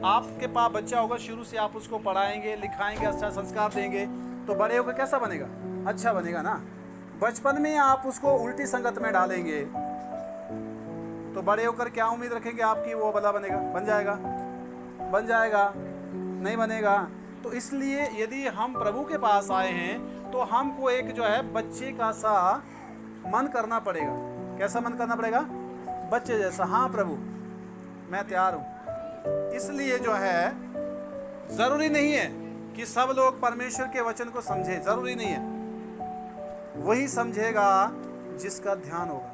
आपके पास बच्चा होगा, शुरू से आप उसको पढ़ाएंगे, लिखाएंगे, अच्छा संस्कार देंगे, तो बड़े होकर कैसा बनेगा? अच्छा बनेगा ना। बचपन में आप उसको उल्टी संगत में डालेंगे तो बड़े होकर क्या उम्मीद रखेंगे आपकी? वो भला बनेगा? बन जाएगा? बन जाएगा? नहीं बनेगा। तो इसलिए यदि हम प्रभु के पास आए हैं तो हमको एक जो है बच्चे का सा मन करना पड़ेगा। कैसा मन करना पड़ेगा? बच्चे जैसा। हाँ प्रभु, मैं तैयार हूँ। इसलिए जो है ज़रूरी नहीं है कि सब लोग परमेश्वर के वचन को समझे, ज़रूरी नहीं है। वही समझेगा जिसका ध्यान होगा।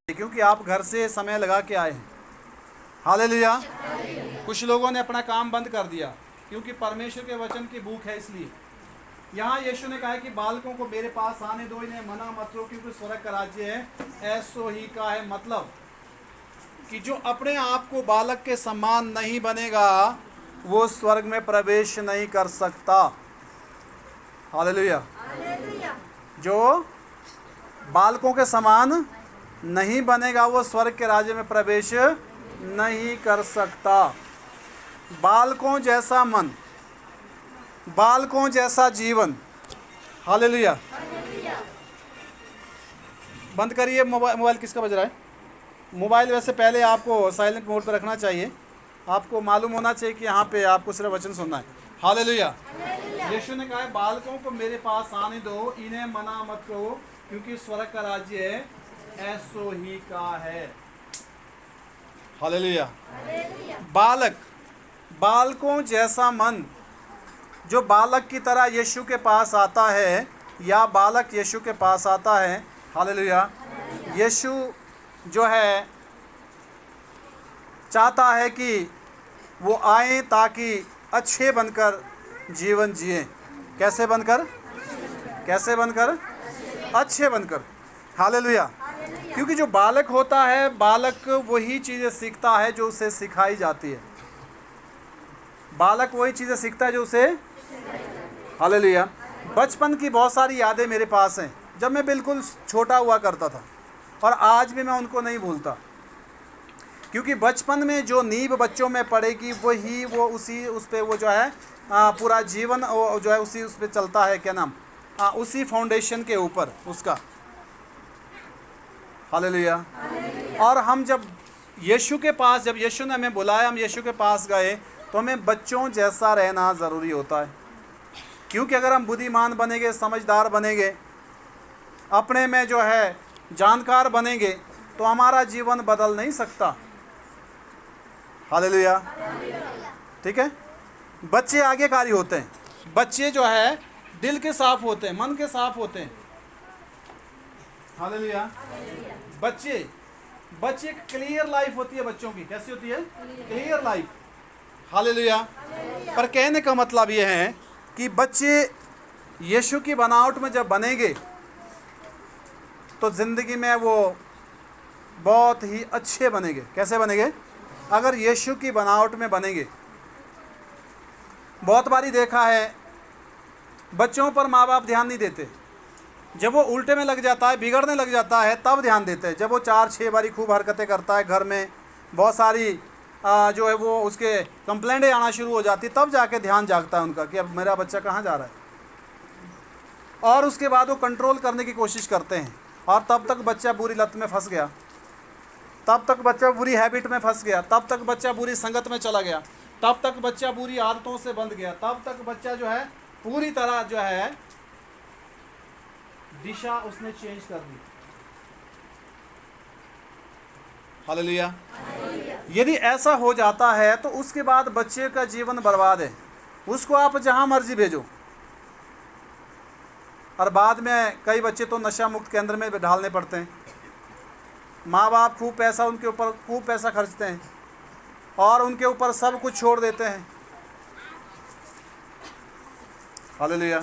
क्योंकि आप घर से समय लगा के आए हैं। हालेलुया। कुछ लोगों ने अपना काम बंद कर दिया क्योंकि परमेश्वर के वचन की भूख है। इसलिए यहाँ यीशु ने कहा है कि बालकों को मेरे पास आने दो, इन्हें मना मत करो क्योंकि स्वर्ग का राज्य है ऐसो ही का है। मतलब कि जो अपने आप को बालक के समान नहीं बनेगा वो स्वर्ग में प्रवेश नहीं कर सकता। हालेलुया। जो बालकों के समान नहीं बनेगा वो स्वर्ग के राज्य में प्रवेश नहीं कर सकता। बालकों जैसा मन, बालकों जैसा जीवन। हालेलुया। बंद करिए मोबाइल। किसका बज रहा है मोबाइल? वैसे पहले आपको साइलेंट मोड पर रखना चाहिए। आपको मालूम होना चाहिए कि यहाँ पे आपको सिर्फ वचन सुनना है। हालेलुया। यीशु ने कहा है बालकों को मेरे पास आने दो, इन्हें मना मत करो क्योंकि स्वर्ग का राज्य है ऐसो ही का है। हालेलुया। बालक, बालकों जैसा मन। जो बालक की तरह यीशु के पास आता है या बालक यीशु के पास आता है, हालेलुया, यीशु जो है चाहता है कि वो आए ताकि अच्छे बनकर जीवन जिए। कैसे बनकर? कैसे बनकर? अच्छे बनकर। हालेलुया। क्योंकि जो बालक होता है, बालक वही चीज़ें सीखता है जो उसे सिखाई जाती है। बालक वही चीज़ें सीखता है जो उसे, हालेलुया। बचपन की बहुत सारी यादें मेरे पास हैं जब मैं बिल्कुल छोटा हुआ करता था और आज भी मैं उनको नहीं भूलता। क्योंकि बचपन में जो नींव बच्चों में पड़ेगी वही वो उसी उस पे वो जो है पूरा जीवन जो है उसी उस पे चलता है। क्या नाम? उसी फाउंडेशन के ऊपर उसका। हालेलुया। और हम जब यीशु के पास, जब यीशु ने हमें बुलाया, हम यीशु के पास गए तो हमें बच्चों जैसा रहना ज़रूरी होता है। क्योंकि अगर हम बुद्धिमान बनेंगे, समझदार बनेंगे, अपने में जो है जानकार बनेंगे तो हमारा जीवन बदल नहीं सकता। हालेलुया। ठीक है। बच्चे आज्ञाकारी होते हैं। बच्चे जो है दिल के साफ होते हैं, मन के साफ होते हैं। हालेलुया। बच्चे क्लियर लाइफ होती है बच्चों की। कैसी होती है? Clear life. हालेलुया। पर कहने का मतलब ये है कि बच्चे यीशु की बनावट में जब बनेंगे तो ज़िंदगी में वो बहुत ही अच्छे बनेंगे। कैसे बनेंगे? अगर यीशु की बनावट में बनेंगे। बहुत बारी देखा है बच्चों पर माँ बाप ध्यान नहीं देते। जब वो उल्टे में लग जाता है, बिगड़ने लग जाता है, तब ध्यान देते हैं। जब वो 4-6 बारी खूब हरकतें करता है, घर में बहुत सारी जो है वो उसके कंप्लेंटें आना शुरू हो जाती, तब जाके ध्यान जागता है उनका कि अब मेरा बच्चा कहाँ जा रहा है। और उसके बाद वो कंट्रोल करने की कोशिश करते हैं और तब तक बच्चा बुरी लत में फंस गया, तब तक बच्चा बुरी हैबिट में फंस गया, तब तक बच्चा बुरी संगत में चला गया, तब तक बच्चा बुरी आदतों से बंध गया, तब तक बच्चा जो है पूरी तरह जो है दिशा उसने चेंज कर दी। हालेलुया। यदि ऐसा हो जाता है तो उसके बाद बच्चे का जीवन बर्बाद है। उसको आप जहां मर्जी भेजो। और बाद में कई बच्चे तो नशा मुक्त केंद्र में ढालने पड़ते हैं। माँ बाप खूब पैसा उनके ऊपर खूब पैसा खर्चते हैं और उनके ऊपर सब कुछ छोड़ देते हैं। हालेलुया।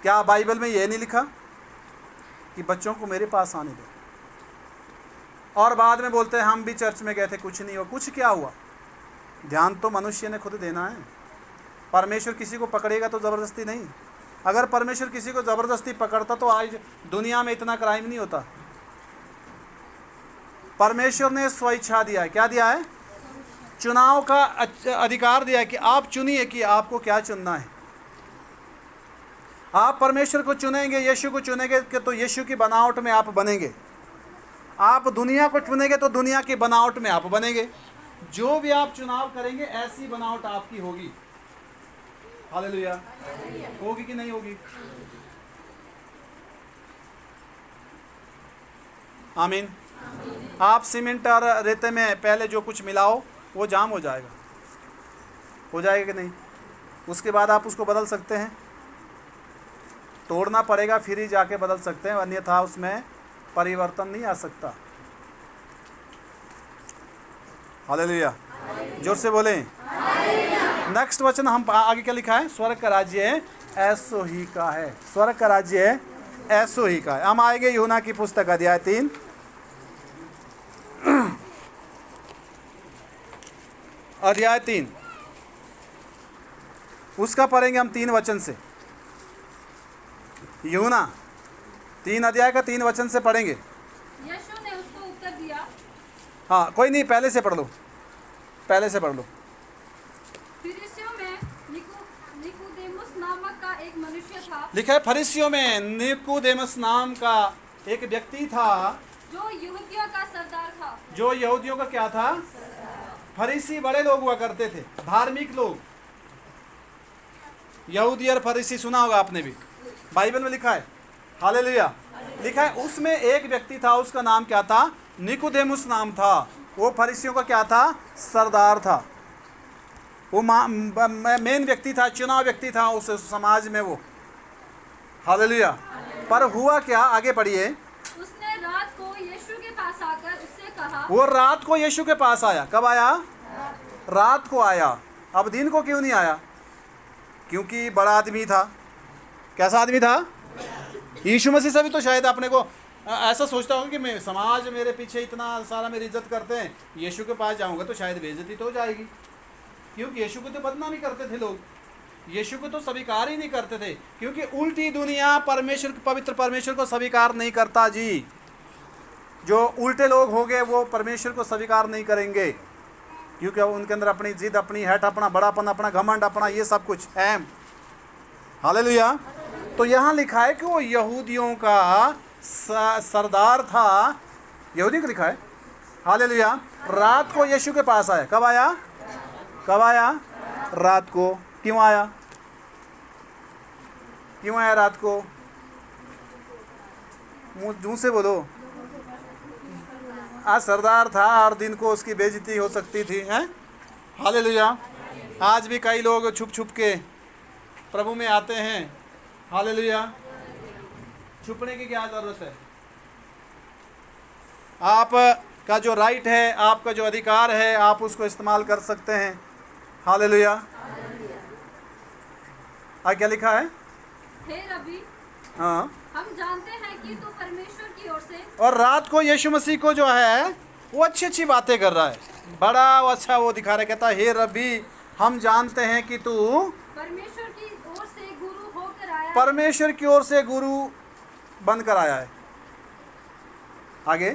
क्या बाइबल में ये नहीं लिखा कि बच्चों को मेरे पास आने दो? और बाद में बोलते हैं हम भी चर्च में गए थे, कुछ नहीं हुआ। कुछ क्या हुआ? ध्यान तो मनुष्य ने खुद देना है। परमेश्वर किसी को पकड़ेगा तो ज़बरदस्ती नहीं। अगर परमेश्वर किसी को ज़बरदस्ती पकड़ता तो आज दुनिया में इतना क्राइम नहीं होता। परमेश्वर ने स्वेच्छा दिया है। क्या दिया है? चुनाव का अधिकार दिया है कि आप चुनिए कि आपको क्या चुनना है। आप परमेश्वर को चुनेंगे, यीशु को चुनेंगे कि तो यीशु की बनावट में आप बनेंगे। आप दुनिया को चुनेंगे तो दुनिया की बनावट में आप बनेंगे। जो भी आप चुनाव करेंगे ऐसी बनावट आपकी होगी। हालेलुया। होगी कि नहीं होगी? आमीन। आप सीमेंट और रेते में पहले जो कुछ मिलाओ वो जाम हो जाएगा। हो जाएगा कि नहीं? उसके बाद आप उसको बदल सकते हैं, तोड़ना पड़ेगा फिर ही जाके बदल सकते हैं, अन्यथा उसमें परिवर्तन नहीं आ सकता। हालेलुया। जोर से बोलें। नेक्स्ट वचन हम आगे क्या लिखा है? स्वर्ग का राज्य है ऐसो ही का है। स्वर्ग का राज्य है ऐसो ही का है। हम आएंगे यूहन्ना की पुस्तक अध्याय 3 अध्याय 3 उसका पढ़ेंगे हम 3 वचन से। यूहन्ना 3 अध्याय का 3 वचन से पढ़ेंगे। यीशु ने उसको उत्तर दिया। हाँ, कोई नहीं, पहले से पढ़ लो, पहले से पढ़ लो। फरीसियों में निकोदेमुस नामक का एक मनुष्य था। लिखा है फरीसियों में निकोदेमुस नाम का एक व्यक्ति था जो यहूदियों का सरदार था। जो यहूदियों का क्या था? फरीसी बड़े लोग हुआ करते थे, धार्मिक लोग। यहूदी और फरीसी सुना होगा आपने भी, बाइबल में लिखा है। हालेलुया। लिखा है उसमें एक व्यक्ति था, उसका नाम क्या था? निकोदेमुस नाम था। वो फरीसियों का क्या था? सरदार था। वो मेन व्यक्ति था, चुनाव व्यक्ति था उस समाज में वो। हालेलुया। पर हुआ क्या? आगे पढ़िए। उसने रात को यीशु के पास आकर उससे कहा। वो रात को यीशु के पास आया। कब आया? रात को आया। अब दिन को क्यों नहीं आया? क्योंकि बड़ा आदमी था। कैसा आदमी था? यीशु मसीह से भी तो शायद अपने को ऐसा सोचता होगा कि मैं समाज मेरे पीछे इतना सारा मेरी इज्जत करते हैं, यीशु के पास जाऊंगा तो शायद बेइज्जती तो हो जाएगी। क्योंकि यीशु को तो बदनामी करते थे लोग, यीशु को तो स्वीकार ही नहीं करते थे। क्योंकि उल्टी दुनिया परमेश्वर, पवित्र परमेश्वर को स्वीकार नहीं करता जी। जो उल्टे लोग हो गए वो परमेश्वर को स्वीकार नहीं करेंगे, क्योंकि उनके अंदर अपनी जिद, अपनी हैट, अपना बड़ापन, अपना घमंड, अपना ये सब कुछ है। हालेलुया। तो यहाँ लिखा है कि वो यहूदियों का सरदार था। यहूदी को लिखा है। हालेलुया। रात को यीशु के पास आया। कब आया? कब आया? रात को। क्यों आया? क्यों आया रात को? मुंह से बोलो। आज सरदार था और दिन को उसकी बेइज्जती हो सकती थी, हैं? हालेलुया। आज भी कई लोग छुप छुप के प्रभु में आते हैं। हालेलुया। छुपने की क्या ज़रूरत है? आप का जो राइट है, आपका जो अधिकार है, आप उसको इस्तेमाल कर सकते हैं। हालेलुया। क्या लिखा है? हे रबी, हाँ, हम जानते हैं कि तू परमेश्वर की ओर से। और रात को यीशु मसीह को जो है वो अच्छी अच्छी बातें कर रहा है, बड़ा अच्छा वो दिखा रहा है। कहता है हे रबी, हम जानते हैं कि तू परमेश्वर की ओर से गुरु होकर आया। परमेश्वर की ओर से गुरु बनकर आया है। आगे।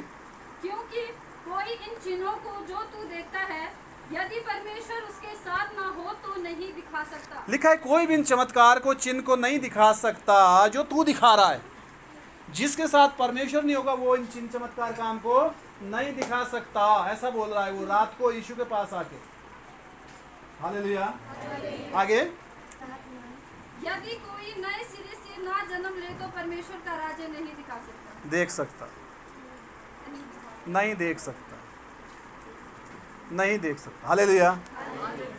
क्योंकि कोई इन चिन्हों को जो तू देखता है, यदि परमेश्वर उसके साथ ना हो तो नहीं दिखा सकता। लिखा है कोई भी इन चमत्कार को, चिन्ह को नहीं दिखा सकता जो तू दिखा रहा है। जिसके साथ परमेश्वर नहीं होगा वो इन चिन्ह चमत्कार काम को नहीं दिखा सकता, ऐसा बोल रहा है वो रात को यीशु के पास आके। हालेलुया। आगे। यदि कोई नए सिरे से ना जन्म ले तो परमेश्वर का राज्य नहीं दिखा सकता। देख सकता नहीं, देख सकता नहीं, देख सकता। हालेलुया।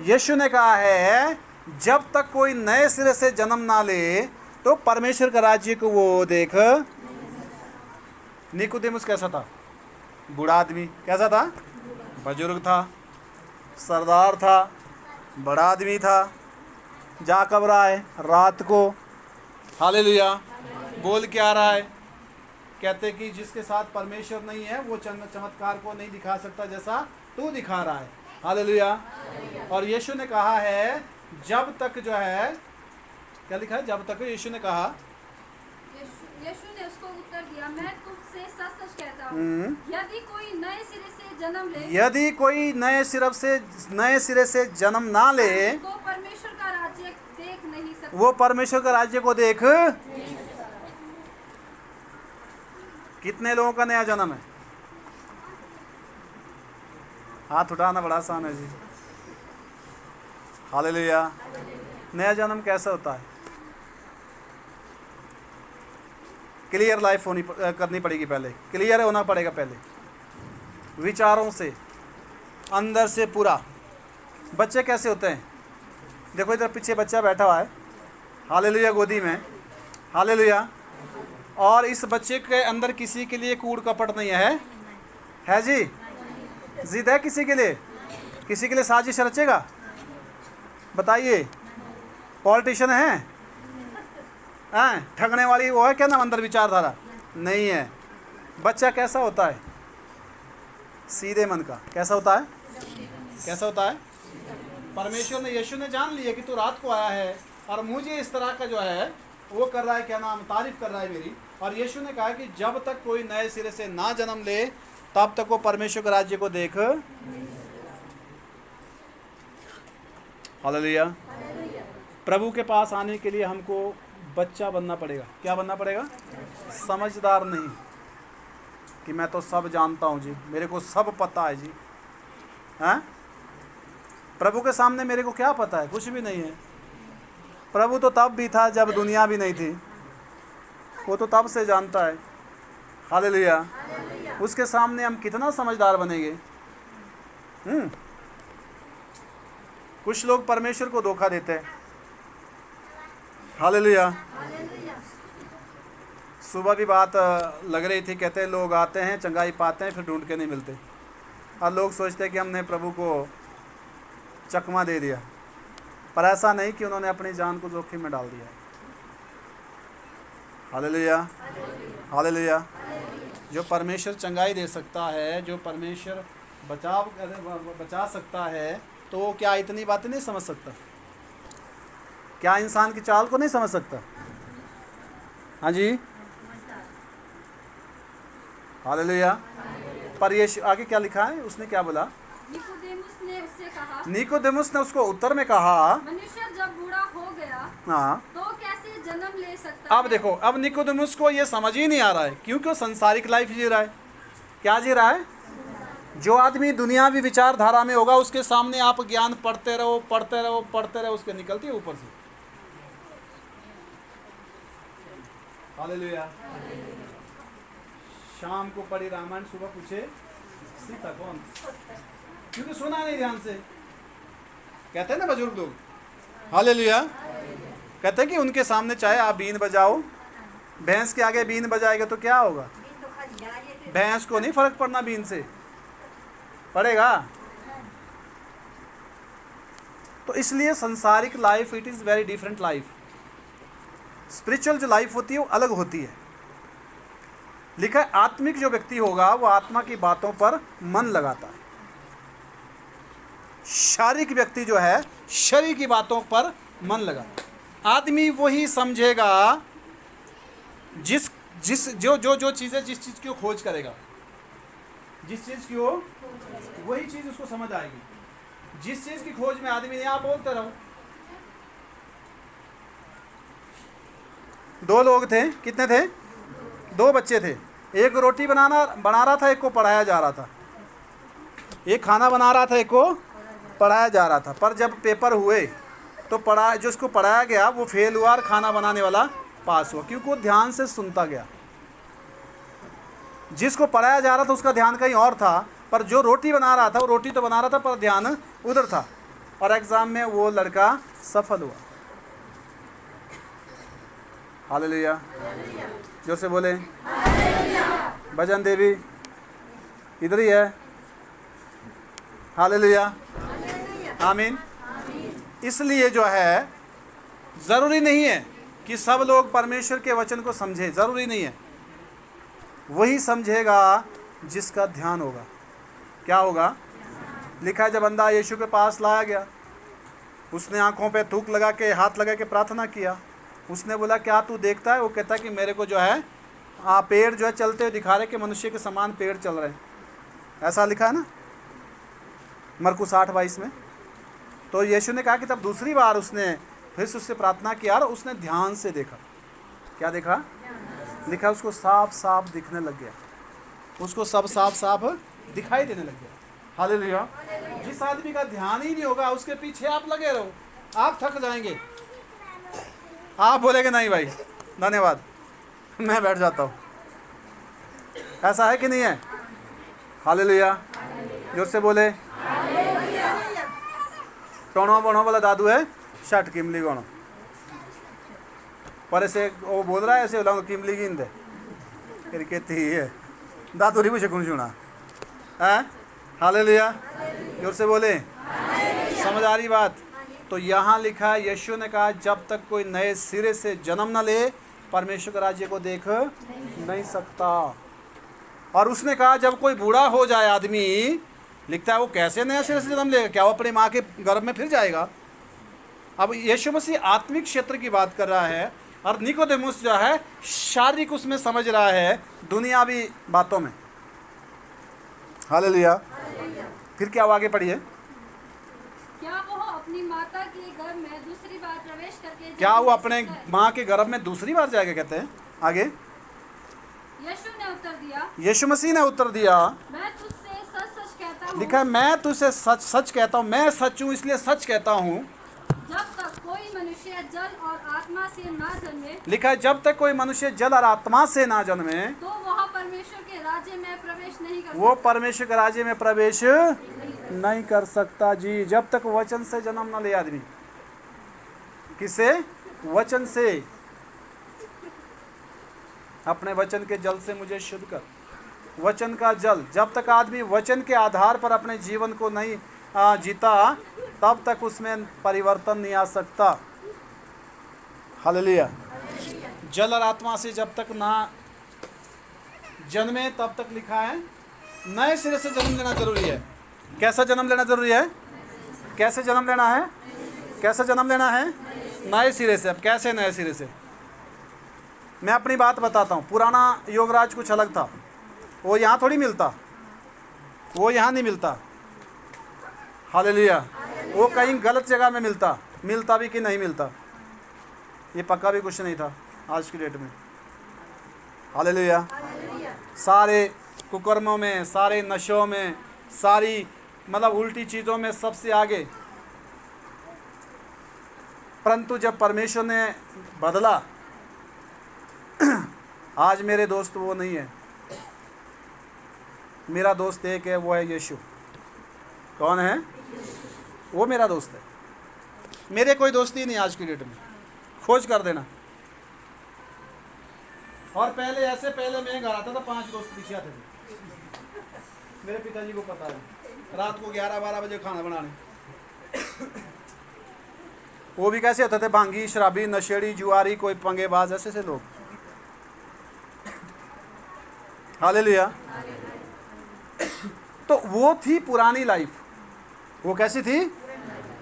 यीशु ने कहा है जब तक कोई नए सिरे से जन्म ना ले तो परमेश्वर का राज्य को वो देख। निकोदेमुस कैसा था? बूढ़ा आदमी। कैसा था? बुजुर्ग था, सरदार था, बड़ा आदमी था, जा कब रहा है? रात को। हालेलुया। बोल क्या रहा है? कहते कि जिसके साथ परमेश्वर नहीं है वो चमत्कार को नहीं दिखा सकता जैसा तू दिखा रहा है। हालेलुया। और यीशु ने कहा है जब तक जो है, क्या लिखा है? जब तक यीशु ने कहा, यीशु ने उसको उत्तर दिया, मैं तुझसे सच सच कहता हूँ, यदि कोई नए सिरे से जन्म ले, यदि कोई नए सिरे से जन्म ना ले तो परमेश्वर का राज्य देख नहीं सकता। वो परमेश्वर का राज्य को देख। कितने लोगों का नया जन्म है? हाथ उठाना बड़ा आसान है जी। हालेलुया। नया जन्म कैसा होता है? क्लियर लाइफ करनी पड़ेगी पहले, क्लियर होना पड़ेगा पहले, विचारों से, अंदर से पूरा। बच्चे कैसे होते हैं? देखो इधर पीछे बच्चा बैठा हुआ है, हालेलुया, गोदी में। हालेलुया। और इस बच्चे के अंदर किसी के लिए कूड़ कपट नहीं है जी? जिद है किसी के लिए? किसी के लिए साजिश रचेगा? बताइए। पॉलिटिशियन है? ठगने वाली वो है क्या नाम अंदर विचारधारा? नहीं है। बच्चा कैसा होता है? सीधे मन का। कैसा होता है? कैसा होता है? परमेश्वर ने, यीशु ने जान लिया कि तू रात को आया है और मुझे इस तरह का जो है वो कर रहा है, क्या नाम, तारीफ कर रहा है मेरी। और यीशु ने कहा कि जब तक कोई नए सिरे से ना जन्म ले तब तक वो परमेश्वर के राज्य को देख। हालेलुया। प्रभु के पास आने के लिए हमको बच्चा बनना पड़ेगा। क्या बनना पड़ेगा? समझदार नहीं कि मैं तो सब जानता हूँ जी, मेरे को सब पता है जी। हैं? प्रभु के सामने मेरे को क्या पता है? कुछ भी नहीं है। प्रभु तो तब भी था जब दुनिया भी नहीं थी, वो तो तब से जानता है। हालेलुया। उसके सामने हम कितना समझदार बनेंगे? कुछ लोग परमेश्वर को धोखा देते हैं। हालेलुया। सुबह भी बात लग रही थी, कहते हैं लोग आते हैं, चंगाई पाते हैं, फिर ढूंढ के नहीं मिलते। और लोग सोचते हैं कि हमने प्रभु को चकमा दे दिया, पर ऐसा नहीं कि उन्होंने अपनी जान को जोखिम में डाल दिया। हालेलुया। हालेलुया। जो परमेश्वर चंगाई दे सकता है, जो परमेश्वर बचा सकता है, तो वो क्या इतनी बातें नहीं समझ सकता? क्या इंसान की चाल को नहीं समझ सकता? हाँ जी। हालेलुया। पर ये आगे क्या लिखा है? उसने क्या बोला? निकोदेमुस ने उससे कहा, निकोदेमुस ने उसको उत्तर में कहा, मनुष्य जब बूढ़ा हो गया हाँ, तो कैसे जन्म ले सकता अब है? देखो, अब निकोदेमुस को ये समझ ही नहीं आ रहा है, क्योंकि वो संसारिक लाइफ जी रहा है। क्या जी रहा है? जो आदमी दुनियावी विचारधारा में होगा उसके सामने आप ज्ञान पढ़ते रहो, पढ़ते रहो, पढ़ते रहो, उसके निकलती है ऊपर से। हालेलुया। शाम को पढ़ी रामायण, सुबह पूछे सीता कौन? क्योंकि सुना नहीं ध्यान से। कहते हैं ना बुजुर्ग लोग, हालेलुया, कहते हैं कि उनके सामने चाहे आप बीन बजाओ, भैंस के आगे बीन बजाएगा तो क्या होगा? भैंस को नहीं फर्क पड़ना बीन से, पड़ेगा। तो इसलिए संसारिक life, it is very different life. Spiritual जो लाइफ होती है वो अलग होती है। लिखा है आत्मिक जो व्यक्ति होगा वो आत्मा की बातों पर मन लगाता है। शारीरिक व्यक्ति जो है शरीर की बातों पर मन लगाता है। आदमी वही समझेगा जिस चीज़ें, जिस चीज़ की वो खोज करेगा, जिस चीज़ की वो, वही चीज़ उसको समझ आएगी। जिस चीज़ की खोज में आदमी नहीं, आप बोलते रहो। दो लोग थे, कितने थे? दो बच्चे थे। एक रोटी बना रहा था, एक को पढ़ाया जा रहा था। एक खाना बना रहा था, एक को पढ़ाया जा रहा था। पर जब पेपर हुए तो जो उसको पढ़ाया गया वो फेल हुआ और खाना बनाने वाला पास हुआ, क्योंकि वो ध्यान से सुनता गया। जिसको पढ़ाया जा रहा था उसका ध्यान कहीं और था, पर जो रोटी बना रहा था वो रोटी तो बना रहा था पर ध्यान उधर था, और एग्ज़ाम में वो लड़का सफल हुआ। हालेलुया। जो से बोले भजन देवी इधर ही है। हालेलुया, आमीन। इसलिए जो है ज़रूरी नहीं है कि सब लोग परमेश्वर के वचन को समझें, ज़रूरी नहीं है। वही समझेगा जिसका ध्यान होगा। क्या होगा? लिखा है जब अंधा यीशु के पास लाया गया, उसने आंखों पे थूक लगा के, हाथ लगा के प्रार्थना किया। उसने बोला क्या तू देखता है? वो कहता है कि मेरे को जो है पेड़ जो है चलते हुए दिखा रहे कि मनुष्य के समान पेड़ चल रहे हैं। ऐसा लिखा है ना मरकुस 8:22 में। तो यीशु ने कहा कि तब दूसरी बार उसने फिर से उससे प्रार्थना किया और उसने ध्यान से देखा। क्या देखा? लिखा उसको साफ साफ दिखने लग गया, उसको सब साफ साफ दिखाई देने लग गया। हालेलुया। जिस आदमी का ध्यान ही नहीं होगा उसके पीछे आप लगे रहो, आप थक जाएंगे। आप बोलेंगे नहीं भाई धन्यवाद, मैं बैठ जाता हूँ। ऐसा है कि नहीं है? हालेलुया। जोर से बोले। टोनो बोनो वाला दादू है शट किमली गोनो पर ऐसे वो बोल रहा है ऐसे बोला किमली गिन दे फिर कहती है दादू री मुझे कौन सुना है? हालेलुया। जोर से बोले। समझ आ रही बात? तो यहाँ लिखा है यीशु ने कहा जब तक कोई नए सिरे से जन्म न ले परमेश्वर के राज्य को देख नहीं सकता। और उसने कहा जब कोई बूढ़ा हो जाए आदमी, लिखता है वो कैसे नया सिरे से जन्म लेगा? क्या वो अपनी माँ के गर्भ में फिर जाएगा? अब यीशु मसीह आत्मिक क्षेत्र की बात कर रहा है और निकोदेमुस जो है शारीरिक उसमें समझ रहा है दुनियावी बातों में। हालेलुया। फिर क्या आगे पढ़िए। क्या वो अपनी माता के गर्भ में दूसरी बार प्रवेश करके क्या वो अपने माँ के गर्भ में दूसरी बार जाएगा? कहते हैं आगे। यीशु ने उत्तर दिया, यीशु मसीह ने उत्तर दिया, मैं तुझसे सच सच कहता हूँ, लिखा है मैं तुझसे सच सच कहता हूँ, मैं सच हूँ इसलिए सच कहता हूँ, जब तक कोई मनुष्य जल और आत्मा से ना जन्मे, लिखा है जब तक कोई मनुष्य जल और आत्मा से ना जन्मे तो वह परमेश्वर के राज्य में प्रवेश नहीं कर वो परमेश्वर के राज्य में प्रवेश नहीं कर सकता। जी, जब तक वचन से जन्म न ले आदमी। किसे? वचन से। अपने वचन के जल से मुझे शुद्ध कर। वचन का जल, जब तक आदमी वचन के आधार पर अपने जीवन को नहीं जीता तब तक उसमें परिवर्तन नहीं आ सकता। हालेलुया। जल और आत्मा से जब तक ना जन्मे तब तक लिखा है नए सिरे से जन्म लेना जरूरी है। कैसा जन्म लेना जरूरी है? कैसे जन्म लेना है? कैसे जन्म लेना है? नए सिरे से। अब कैसे नए सिरे से? मैं अपनी बात बताता हूँ। पुराना योगराज कुछ अलग था, वो यहाँ थोड़ी मिलता, वो यहाँ नहीं मिलता। हालेलुया। वो कहीं गलत जगह में मिलता भी कि नहीं मिलता ये पक्का भी कुछ नहीं था आज की डेट में। हालेलुया। सारे कुकर्मों में, सारे नशों में, सारी मतलब उल्टी चीज़ों में सबसे आगे। परंतु जब परमेश्वर ने बदला, आज मेरे दोस्त वो नहीं है। मेरा दोस्त एक है, वो है यीशु। कौन है? वो मेरा दोस्त है। मेरे कोई दोस्त ही नहीं आज की डेट में, खोज कर देना। और पहले ऐसे, पहले मैं घर आता था 5 दोस्त पीछे आते थे। मेरे पिताजी को पता है, रात को 11-12 बजे खाना बनाने। वो भी कैसे होते थे? भांगी, शराबी, नशेड़ी, जुआरी, कोई पंगेबाज, ऐसे से लोग। हालेलुया। तो वो थी पुरानी लाइफ। वो कैसी थी?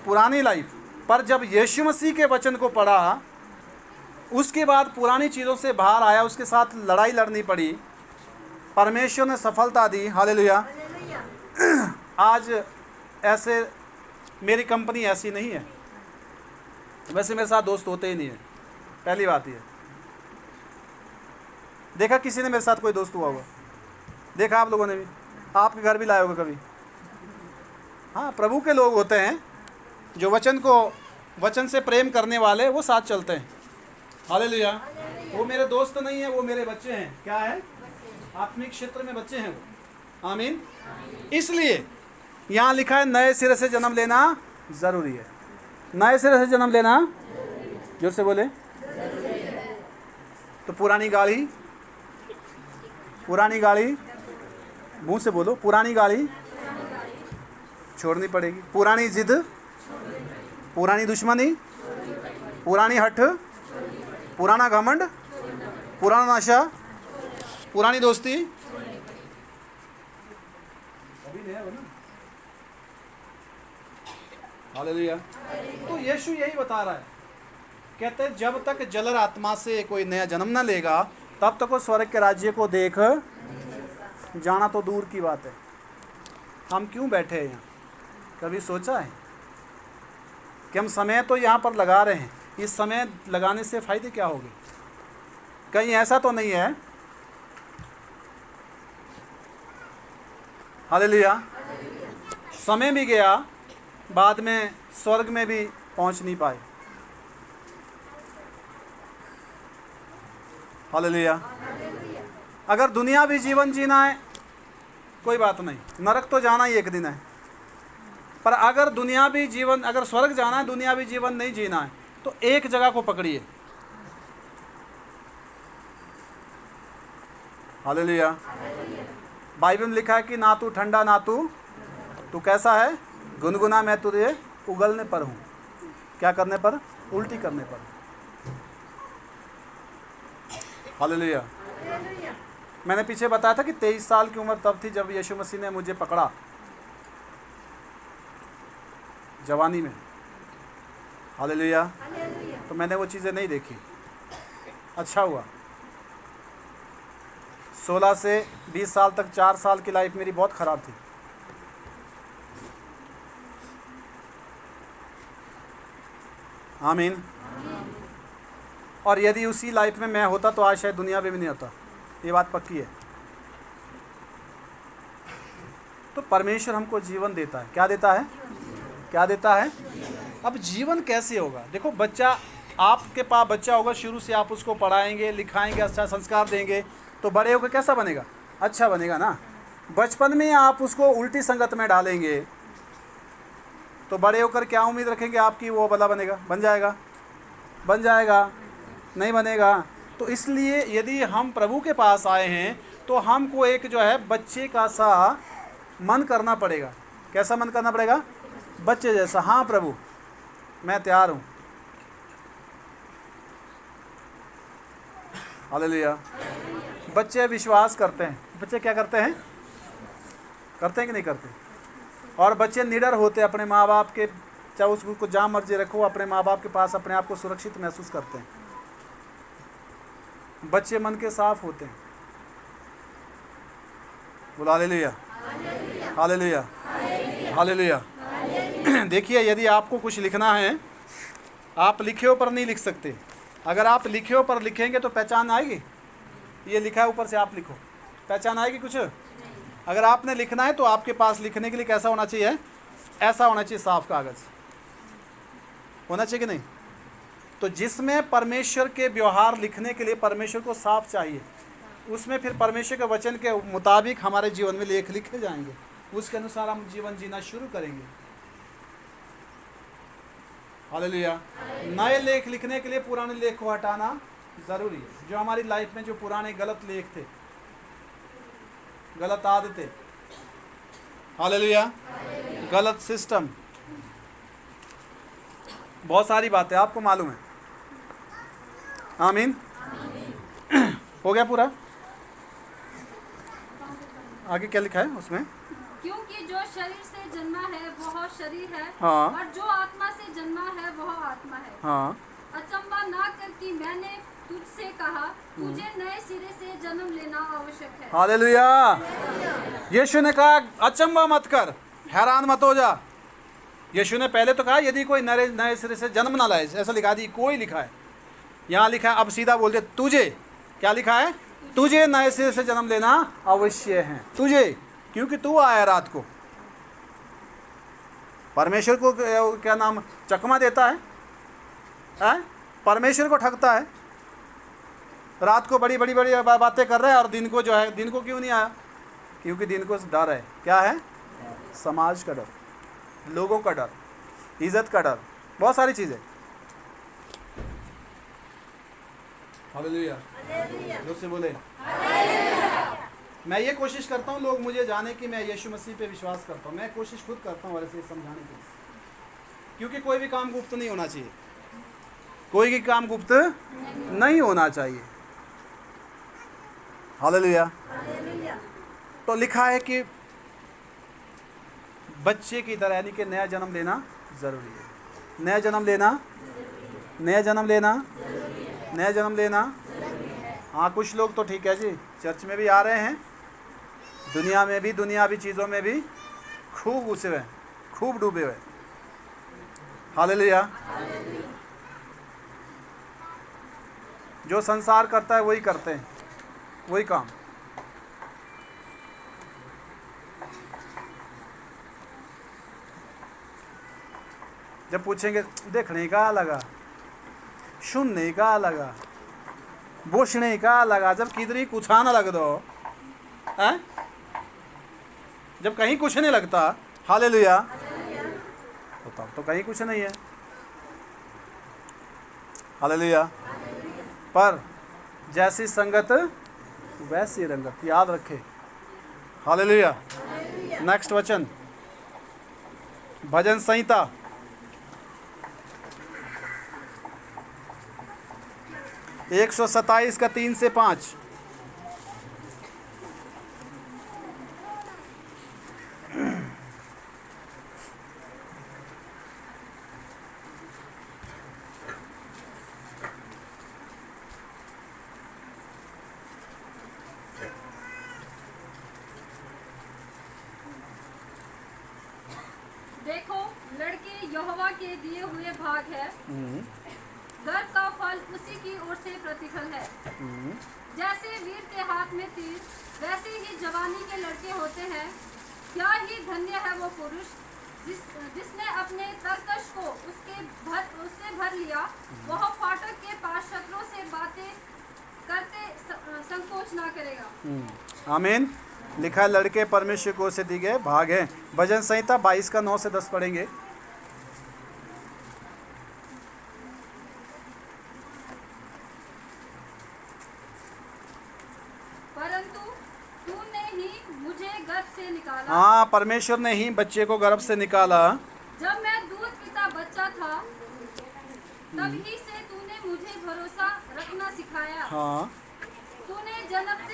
पुरानी लाइफ। पर जब यीशु मसीह के वचन को पढ़ा, उसके बाद पुरानी चीज़ों से बाहर आया, उसके साथ लड़ाई लड़नी पड़ी, परमेश्वर ने सफलता दी। हालेलुया। आज ऐसे मेरी कंपनी ऐसी नहीं है, वैसे मेरे साथ दोस्त होते ही नहीं है। पहली बात ये। देखा किसी ने मेरे साथ कोई दोस्त हुआ होगा? देखा आप लोगों ने भी? आपके घर भी लाए होगा कभी? हाँ, प्रभु के लोग होते हैं जो वचन से प्रेम करने वाले, वो साथ चलते हैं। हालेलुया। वो मेरे दोस्त नहीं है, वो मेरे बच्चे हैं। क्या है? आत्मिक क्षेत्र में बच्चे हैं वो। आमीन। इसलिए यहाँ लिखा है नए सिरे से जन्म लेना जरूरी है। नए सिरे से जन्म लेना, जोर से बोले। तो पुरानी गाड़ी, मुंह से बोलो, पुरानी गाड़ी छोड़नी पड़ेगी। पुरानी जिद, पुरानी दुश्मनी, पुरानी हठ, पुराना घमंड, पुराना नशा, पुरानी दोस्ती, अभी नया बना। हालेलुया। तो यीशु यही बता रहा है, कहते हैं जब तक जलर आत्मा से कोई नया जन्म ना लेगा तब तक वो स्वर्ग के राज्य को देख जाना तो दूर की बात है। हम क्यों बैठे हैं यहाँ? कभी सोचा है कि हम समय तो यहाँ पर लगा रहे हैं, इस समय लगाने से फ़ायदे क्या होंगे? कहीं ऐसा तो नहीं है, हालेलुया, समय भी गया, बाद में स्वर्ग में भी पहुँच नहीं पाए। हालेलुया। अगर दुनिया भी जीवन जीना है कोई बात नहीं, नरक तो जाना ही एक दिन है, पर अगर दुनिया भी जीवन, अगर स्वर्ग जाना है, दुनिया भी जीवन नहीं जीना है, तो एक जगह को पकड़िए। हालेलुया। बाइबल में लिखा है कि ना तू ठंडा ना तू कैसा है, गुनगुना, मैं तुझे उगलने पर हूँ। क्या करने पर? उल्टी करने पर। हालेलुया। मैंने पीछे बताया था कि 23 साल की उम्र तब थी जब यीशु मसीह ने मुझे पकड़ा, जवानी में। हालेलुया। तो मैंने वो चीज़ें नहीं देखी, अच्छा हुआ। 16 से 20 साल तक 4 साल की लाइफ मेरी बहुत ख़राब थी। आमीन। और यदि उसी लाइफ में मैं होता तो आज शायद दुनिया में भी नहीं होता, ये बात पक्की है। तो परमेश्वर हमको जीवन देता है। क्या देता है? क्या देता है? अब जीवन कैसे होगा? देखो, बच्चा, आपके पास बच्चा होगा, शुरू से आप उसको पढ़ाएंगे, लिखाएंगे, अच्छा संस्कार देंगे, तो बड़े होकर कैसा बनेगा? अच्छा बनेगा ना। बचपन में आप उसको उल्टी संगत में डालेंगे तो बड़े होकर क्या उम्मीद रखेंगे आपकी? वो भला बनेगा? बन जाएगा? बन जाएगा? नहीं बनेगा। तो इसलिए यदि हम प्रभु के पास आए हैं तो हमको एक जो है बच्चे का सा मन करना पड़ेगा। कैसा मन करना पड़ेगा? बच्चे जैसा। हाँ प्रभु, मैं तैयार हूँ। हालेलुया। बच्चे विश्वास करते हैं। बच्चे क्या करते हैं? करते हैं कि नहीं करते? और बच्चे निडर होते हैं अपने माँ बाप के, चाहे उसको जहाँ मर्जी रखो, अपने माँ बाप के पास अपने आप को सुरक्षित महसूस करते हैं। बच्चे मन के साफ होते हैं। बोलो हालेलुया, हालेलुया, हालेलुया। देखिए, यदि आपको कुछ लिखना है, आप लिखे ऊपर नहीं लिख सकते। अगर आप लिखे ऊपर लिखेंगे तो पहचान आएगी? ये लिखा है ऊपर से, आप लिखो, पहचान आएगी कुछ? अगर आपने लिखना है तो आपके पास लिखने के लिए कैसा होना चाहिए? ऐसा होना चाहिए, साफ कागज़ होना चाहिए कि नहीं? तो जिसमें परमेश्वर के व्यवहार लिखने के लिए परमेश्वर को साफ चाहिए, उसमें फिर परमेश्वर के वचन के मुताबिक हमारे जीवन में लेख लिखे जाएंगे, उसके अनुसार हम जीवन जीना शुरू करेंगे। हालेलुया। नए लेख लिखने के लिए पुराने लेख को हटाना ज़रूरी है। जो हमारी लाइफ में जो पुराने गलत लेख थे, गलत आदतें, हालेलुया, गलत सिस्टम, बहुत सारी बातें आपको मालूम है। आमीन। हो गया पूरा? आगे क्या लिखा है उसमें? क्योंकि जो शरीर से जन्मा है वह शरीर है, हाँ। और जो आत्मा से जन्मा है वह आत्मा है। हाँ। अचंबा ना कर कि मैंने तुझसे कहा, तुझे नए सिरे से जन्म लेना आवश्यक है। हालेलुया। यीशु ने कहा अचंबा मत कर, हैरान मत हो जा। यीशु ने पहले तो कहा यदि कोई नए सिरे से जन्म ना लाए, ऐसा लिखा दी, कोई लिखा है, यहाँ लिखा है, अब सीधा बोल दे तुझे। क्या लिखा है? तुझे नए सिरे से जन्म लेना अवश्य है। तुझे, क्योंकि तू आया रात को। परमेश्वर को क्या नाम चकमा देता है? परमेश्वर को ठगता है। रात को बड़ी बड़ी बड़ी बातें कर रहा है और दिन को जो है, दिन को क्यों नहीं आया? क्योंकि दिन को डर है। क्या है? समाज का डर, लोगों का डर, इज्जत का डर, बहुत सारी चीज़ें। हालेलुया। जोर से बोले मैं ये कोशिश करता हूँ लोग मुझे जाने कि मैं यीशु मसीह पे विश्वास करता हूँ। मैं कोशिश खुद करता हूँ वैसे समझाने के लिए, क्योंकि कोई भी काम गुप्त नहीं होना चाहिए। कोई भी काम गुप्त नहीं होना चाहिए। हालेलुया। तो लिखा है कि बच्चे की तरह, यानी कि नया जन्म लेना ज़रूरी है। नया जन्म लेना, नया जन्म लेना, नया जन्म लेना। हाँ, कुछ लोग तो ठीक है जी, चर्च में भी आ रहे हैं, दुनिया में भी, दुनियावी चीज़ों में भी खूब घुसे हुए, खूब डूबे हुए। हालेलुया। जो संसार करता है वही करते हैं, वही काम। जब पूछेंगे देखने का लगा, सुनने का लगा, बोसने का लगा, जब किधरी कुछ आना लग दो है, जब कहीं कुछ नहीं लगता, हालेलुया, तो तब तो कहीं कुछ नहीं है। हालेलुया। पर जैसी संगत वैसी रंगत, याद रखे। हालेलुया। नेक्स्ट वचन, भजन संहिता 127 का 3 से 5। देखो, लड़के यहोवा के दिए हुए भाग है, गर्भ का फल उसी की ओर से प्रतिफल है। जैसे वीर के हाथ में तीर, वैसे ही जवानी के लड़के होते हैं। क्या ही धन्य है वो पुरुष जिसने अपने तरकश को उससे भर लिया। वह फाटक के पास शत्रुओं से बातें करते संकोच ना करेगा। आमीन। लिखा है लड़के परमेश्वर को से दी गए भाग हैं। भजन संहिता 22 का 9 से 10 पढ़ेंगे। परंतु तूने ही मुझे गर्भ से निकाला। हाँ, परमेश्वर ने ही बच्चे को गर्भ से निकाला। जब मैं दूध पीता बच्चा था, तभी से तूने मुझे भरोसा रखना सिखाया। हाँ, तूने जन्मते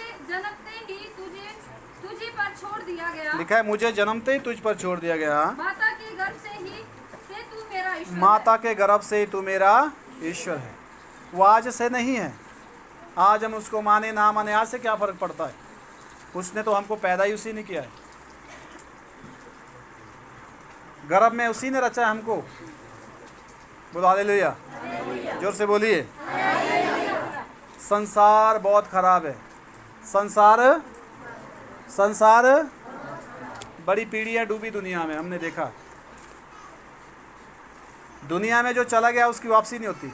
ही तुझे पर छोड़ दिया गया। लिखा है मुझे जन्मते ही तुझ पर छोड़ दिया गया। माता के गर्भ से तू मेरा ईश्वर माता है। के गर्भ से ही तू मेरा ईश्वर है। वो आज से नहीं है। आज हम उसको माने ना माने, आज से क्या फर्क पड़ता है। उसने तो हमको पैदा ही उसी ने किया है। गर्भ में उसी ने रचा है हमको। बोलो हालेलुया। जोर से बोलिए। संसार बहुत खराब है। संसार बड़ी पीढ़ियाँ डूबी दुनिया में, हमने देखा। दुनिया में जो चला गया उसकी वापसी नहीं होती।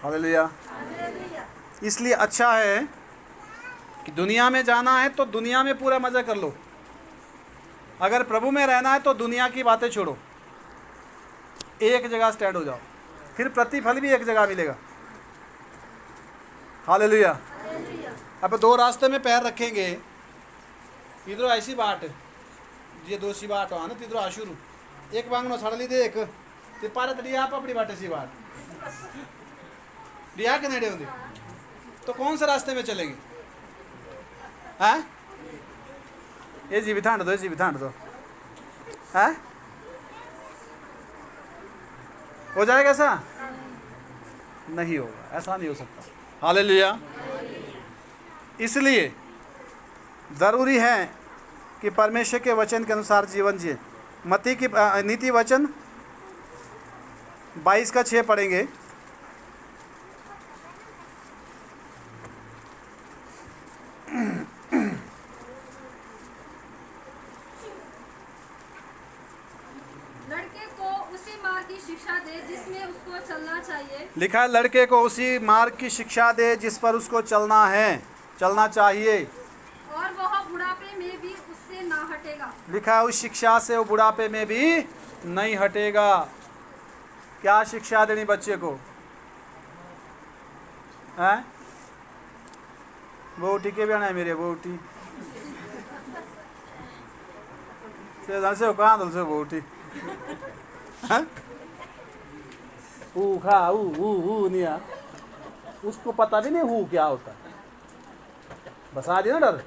हालेलुया। इसलिए अच्छा है कि दुनिया में जाना है तो दुनिया में पूरा मज़ा कर लो। अगर प्रभु में रहना है तो दुनिया की बातें छोड़ो, एक जगह स्टैंड हो जाओ, फिर प्रतिफल भी एक जगह मिलेगा। हालेलुया। अब दो रास्ते में पैर रखेंगे, इधर ऐसी बाट ये दो सी बाट हो ना, तिधर आ शुरू एक वांगनो छड़ ली दे, एक ते पारे तड़िया आप अपनी बाटे सी बाट दिया के नेड़े होंगे, तो कौन से रास्ते में चलेंगे? हैं? ये जी भी ठांड दो, ये जी भी ठांड दो। हैं? हो जाएगा ऐसा? नहीं होगा, ऐसा नहीं हो सकता। हालेलुया। इसलिए ज़रूरी है कि परमेश्वर के वचन के अनुसार जीवन जिए। मत्ती की नीति वचन 22 का 6 पढ़ेंगे। लड़के को उसी मार्ग की शिक्षा दे जिसमें उसको चलना चाहिए। लिखा है लड़के को उसी मार्ग की शिक्षा दे जिस पर उसको चलना चाहिए, और वह बुढ़ापे में भी उससे ना हटेगा। लिखा है उस शिक्षा से वो बुढ़ापे में भी नहीं हटेगा। क्या शिक्षा देनी बच्चे को? हैं? बोटी के भी आना है मेरे बोटी से कहाँ दल से बोटी ऊ खा ऊ नहीं आ उसको पता भी नहीं हु क्या होता बस आ दिया ना डर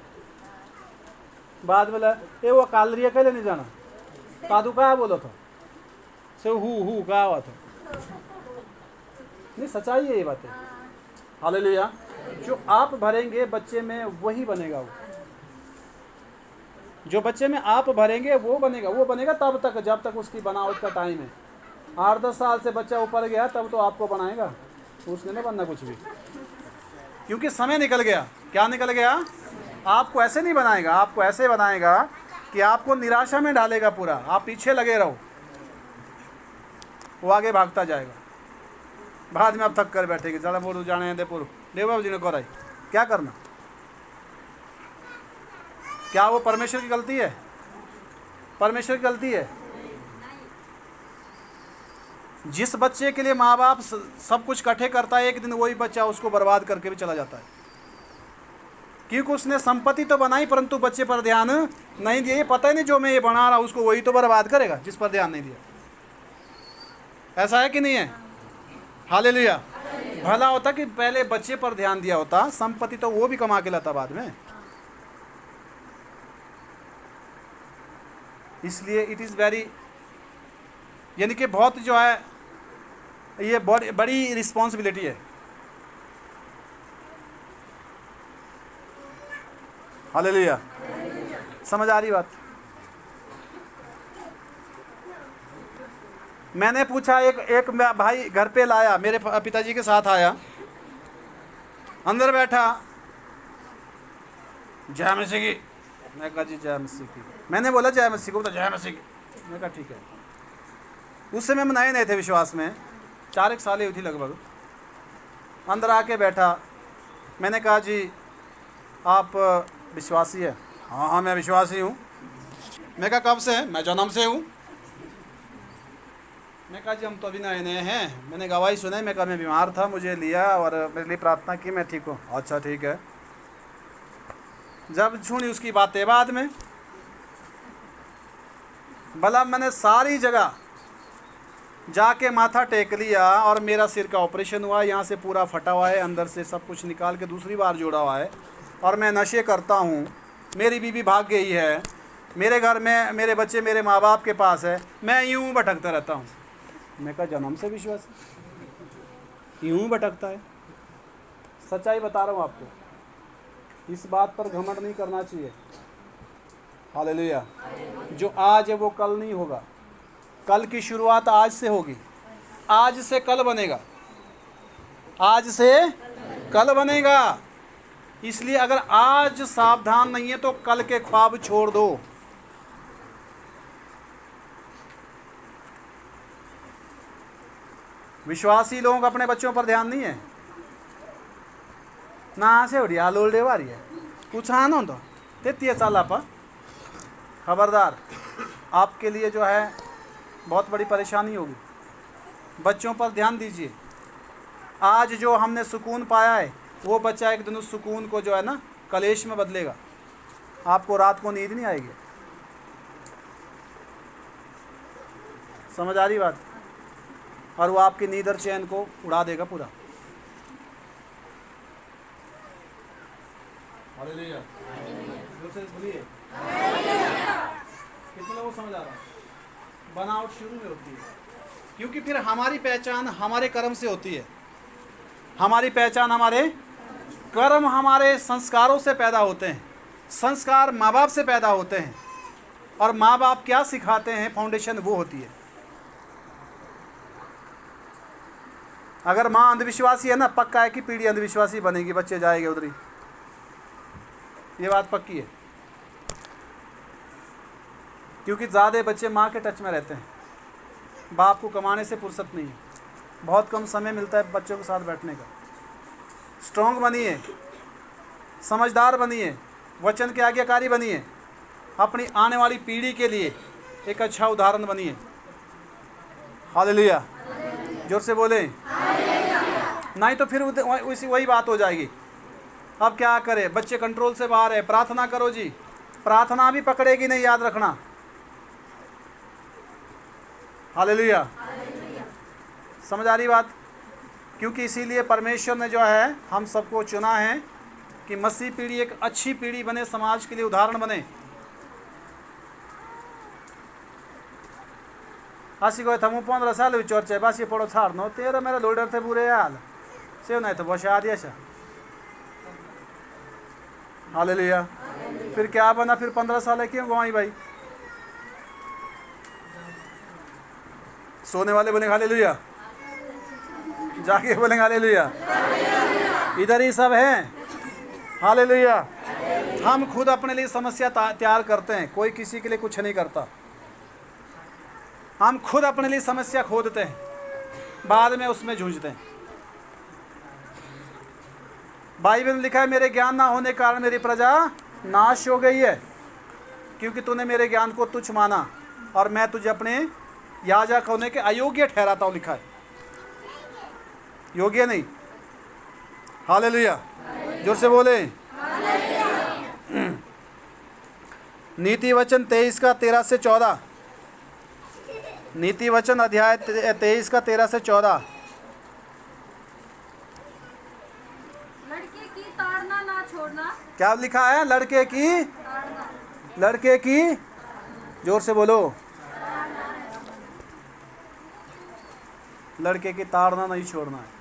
बाद में ये वो कालरिया कैले नहीं जाना कादू कहा बोला था से हु कहा हुआ था नहीं सच्चाई है ये बातें हालेलुया जो आप भरेंगे बच्चे में वही बनेगा वो जो बच्चे में आप भरेंगे वो बनेगा तब तक जब तक उसकी बनावट का टाइम है 8-10 साल से बच्चा ऊपर गया तब तो आपको बनाएगा उसने नहीं बनना कुछ भी क्योंकि समय निकल गया क्या निकल गया आपको ऐसे नहीं बनाएगा आपको ऐसे बनाएगा कि आपको निराशा में डालेगा पूरा आप पीछे लगे रहो वो आगे भागता जाएगा बाद में आप थक कर बैठेगी ज़्यादा बोलू जाने दे पुर देव जी ने कराई क्या करना क्या वो परमेश्वर की गलती है परमेश्वर की गलती है जिस बच्चे के लिए माँ बाप सब कुछ इकट्ठे करता है एक दिन वही बच्चा उसको बर्बाद करके भी चला जाता है क्योंकि उसने संपत्ति तो बनाई परंतु बच्चे पर ध्यान नहीं दिया ये पता ही नहीं जो मैं ये बना रहा हूँ उसको वही तो बर्बाद करेगा जिस पर ध्यान नहीं दिया ऐसा है कि नहीं है हालेलुया भला होता कि पहले बच्चे पर ध्यान दिया होता संपत्ति तो वो भी कमा के लाता बाद में इसलिए इट इज़ वेरी यानी कि बहुत जो है ये बड़ी रिस्पॉन्सिबिलिटी है हालेलुया समझ आ रही बात मैंने पूछा एक भाई घर पे लाया मेरे पिताजी के साथ आया अंदर बैठा जय मसीह की मैं कहा जी जय मसीह की मैंने बोला जय मसीह को तो जय मसीह की मैं कहा ठीक है उस समय हम नए नए थे विश्वास में 4 साल ही हुई थी लगभग अंदर आके बैठा मैंने कहा जी आप विश्वासी है हाँ मैं विश्वासी हूँ मैं कहा कब से मैं जन्म से हूँ मैं कहा जी हम तो अभी नए नए हैं मैंने गवाही सुनाई मैं कहा मैं बीमार था मुझे लिया और मेरे लिए प्रार्थना की मैं ठीक हूँ अच्छा ठीक है जब सुनी उसकी बातें बाद में भला मैंने सारी जगह जाके माथा टेक लिया और मेरा सिर का ऑपरेशन हुआ यहाँ से पूरा फटा हुआ है अंदर से सब कुछ निकाल के दूसरी बार जोड़ा हुआ है और मैं नशे करता हूँ मेरी बीवी भाग गई है मेरे घर में मेरे बच्चे मेरे माँ बाप के पास है मैं यूँ भटकता रहता हूँ मैं कहा जन्म से विश्वास यूँ भटकता है सच्चाई बता रहा हूँ आपको इस बात पर घमंड नहीं करना चाहिए हालेलुया जो आज है वो कल नहीं होगा कल की शुरुआत आज से होगी आज से कल बनेगा आज से कल बनेगा इसलिए अगर आज सावधान नहीं है तो कल के ख्वाब छोड़ दो विश्वासी लोग अपने बच्चों पर ध्यान नहीं है ना से उड़िया लोल्डे वारी है कुछ हाँ ना तो तेती चाला पा खबरदार आपके लिए जो है बहुत बड़ी परेशानी होगी बच्चों पर ध्यान दीजिए आज जो हमने सुकून पाया है वो बच्चा एक दिन उस सुकून को जो है ना कलेश में बदलेगा आपको रात को नींद नहीं आएगी समझ आ रही बात और वो आपकी नींद और चैन को उड़ा देगा पूरा हालेलुया बोलिए कितने लोगों को समझ आ रहा है बनावट शुरू में होती है क्योंकि फिर हमारी पहचान हमारे कर्म से होती है हमारी पहचान हमारे कर्म हमारे संस्कारों से पैदा होते हैं संस्कार माँ बाप से पैदा होते हैं और माँ बाप क्या सिखाते हैं फाउंडेशन वो होती है अगर माँ अंधविश्वासी है ना पक्का है कि पीढ़ी अंधविश्वासी बनेगी बच्चे जाएंगे उधर ही ये बात पक्की है क्योंकि ज़्यादा बच्चे माँ के टच में रहते हैं बाप को कमाने से फुर्सत नहीं है बहुत कम समय मिलता है बच्चों के साथ बैठने का स्ट्रॉन्ग बनिए समझदार बनिए वचन के आज्ञाकारी बनिए अपनी आने वाली पीढ़ी के लिए एक अच्छा उदाहरण बनिए हालेलुया जोर से बोले नहीं तो फिर वही बात हो जाएगी अब क्या करे, बच्चे कंट्रोल से बाहर है, प्रार्थना करो जी, प्रार्थना भी पकड़ेगी नहीं, याद रखना। हालेलुया, समझ आ रही बात? क्योंकि इसीलिए परमेश्वर ने जो है हम सबको चुना है कि मसीह पीढ़ी एक अच्छी पीढ़ी बने, समाज के लिए उदाहरण बने। आशी गए था 15 साल हुई चर्च है, बस ये पढ़ो छाड़नो, तेरा मेरा लोडर थे बुरे हाल से नहीं तो बसा दिया सा। हालेलुया, फिर क्या बना, फिर 15 साल है, क्यों गवाई भाई? सोने वाले बोलेंगे हालेलुया, जाके बोलेंगे हालेलुया, इधर ही सब हैं। हालेलुया, हम खुद अपने लिए समस्या तैयार करते हैं, कोई किसी के लिए कुछ नहीं करता। हम खुद अपने लिए समस्या खोदते हैं, बाद में उसमें जूझते हैं। बाइबल में लिखा है, मेरे ज्ञान ना होने के कारण मेरी प्रजा नाश हो गई है, क्योंकि तूने मेरे ज्ञान को तुच्छ माना और मैं तुझे अपने याजक होने के अयोग्य ठहराता हूँ। लिखा है, योग्य नहीं। हालेलुया, जोर से बोले। नीति वचन 23 का 13 से 14, नीति वचन अध्याय 23 का 13 से 14। लड़के की ताड़ना ना छोड़ना। क्या लिखा है? लड़के की, ताड़ना। लड़के की, जोर से बोलो, लड़के की ताड़ना नहीं छोड़ना है।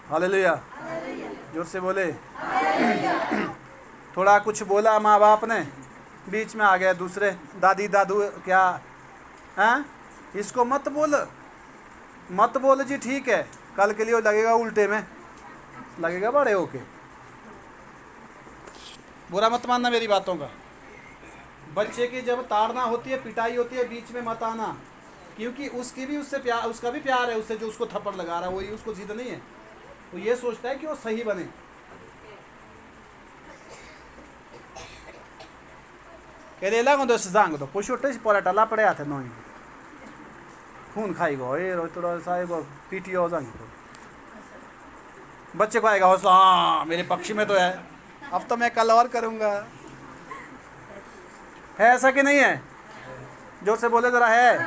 हालेलुया, जोर से बोले। थोड़ा कुछ बोला माँ बाप ने, बीच में आ गए दूसरे दादी दादू, क्या हैं, इसको मत बोल, मत बोल जी, ठीक है, कल के लिए लगेगा उल्टे में, लगेगा बड़े होके। बुरा मत मानना मेरी बातों का। बच्चे की जब ताड़ना होती है, पिटाई होती है, बीच में मत आना, क्योंकि उसकी भी उससे प्यार, उसका भी प्यार है उससे, जो उसको थप्पड़ लगा रहा है, वही उसको जिद नहीं है, वो ये सोचता है कि वो सही बने। कहले लागो दोस्त जांग तो पुशोटे पराठा ला पड़े आते नोई खून खाई गो ये थोड़ा सा एगो पीटीओ जांग तो बच्चे को आएगा हौसला, हाँ मेरे पक्ष में तो है, अब तो मैं कल और करूँगा। है ऐसा कि नहीं है? जोर से बोले ज़रा, है?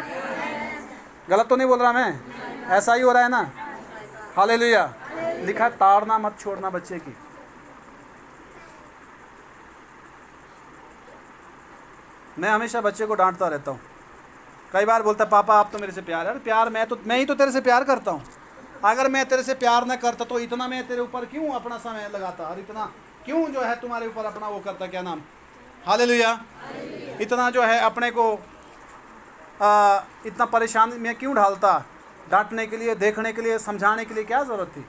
गलत तो नहीं बोल रहा मैं? ऐसा ही हो रहा है ना? हालेलुया। लिखा है ताड़ना मत छोड़ना बच्चे की। मैं हमेशा बच्चे को डांटता रहता हूँ। कई बार बोलता पापा आप तो मेरे से प्यार है। अरे प्यार मैं ही तो तेरे से प्यार करता हूँ। अगर मैं तेरे से प्यार न करता तो इतना मैं तेरे ऊपर क्यों अपना समय लगाता, और इतना क्यों जो है तुम्हारे ऊपर अपना वो करता, क्या नाम, हालेलुया, इतना जो है अपने को इतना परेशान मैं क्यों ढालता, डांटने के लिए, देखने के लिए, समझाने के लिए क्या ज़रूरत थी।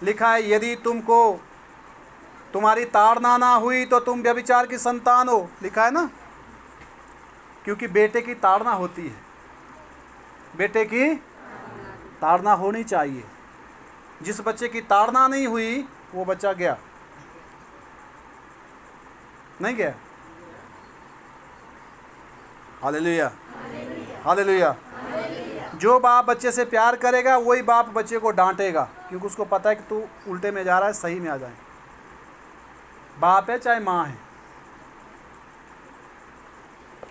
लिखा है यदि तुमको तुम्हारी ताड़ना ना हुई तो तुम व्यभिचार की संतान हो। लिखा है ना, क्योंकि बेटे की ताड़ना होती है, बेटे की ताड़ना होनी चाहिए। जिस बच्चे की ताड़ना नहीं हुई वो बच्चा गया, नहीं गया। Hallelujah, hallelujah. जो बाप बच्चे से प्यार करेगा वही बाप बच्चे को डांटेगा, क्योंकि उसको पता है कि तू उल्टे में जा रहा है, सही में आ जाए। बाप है चाहे माँ है।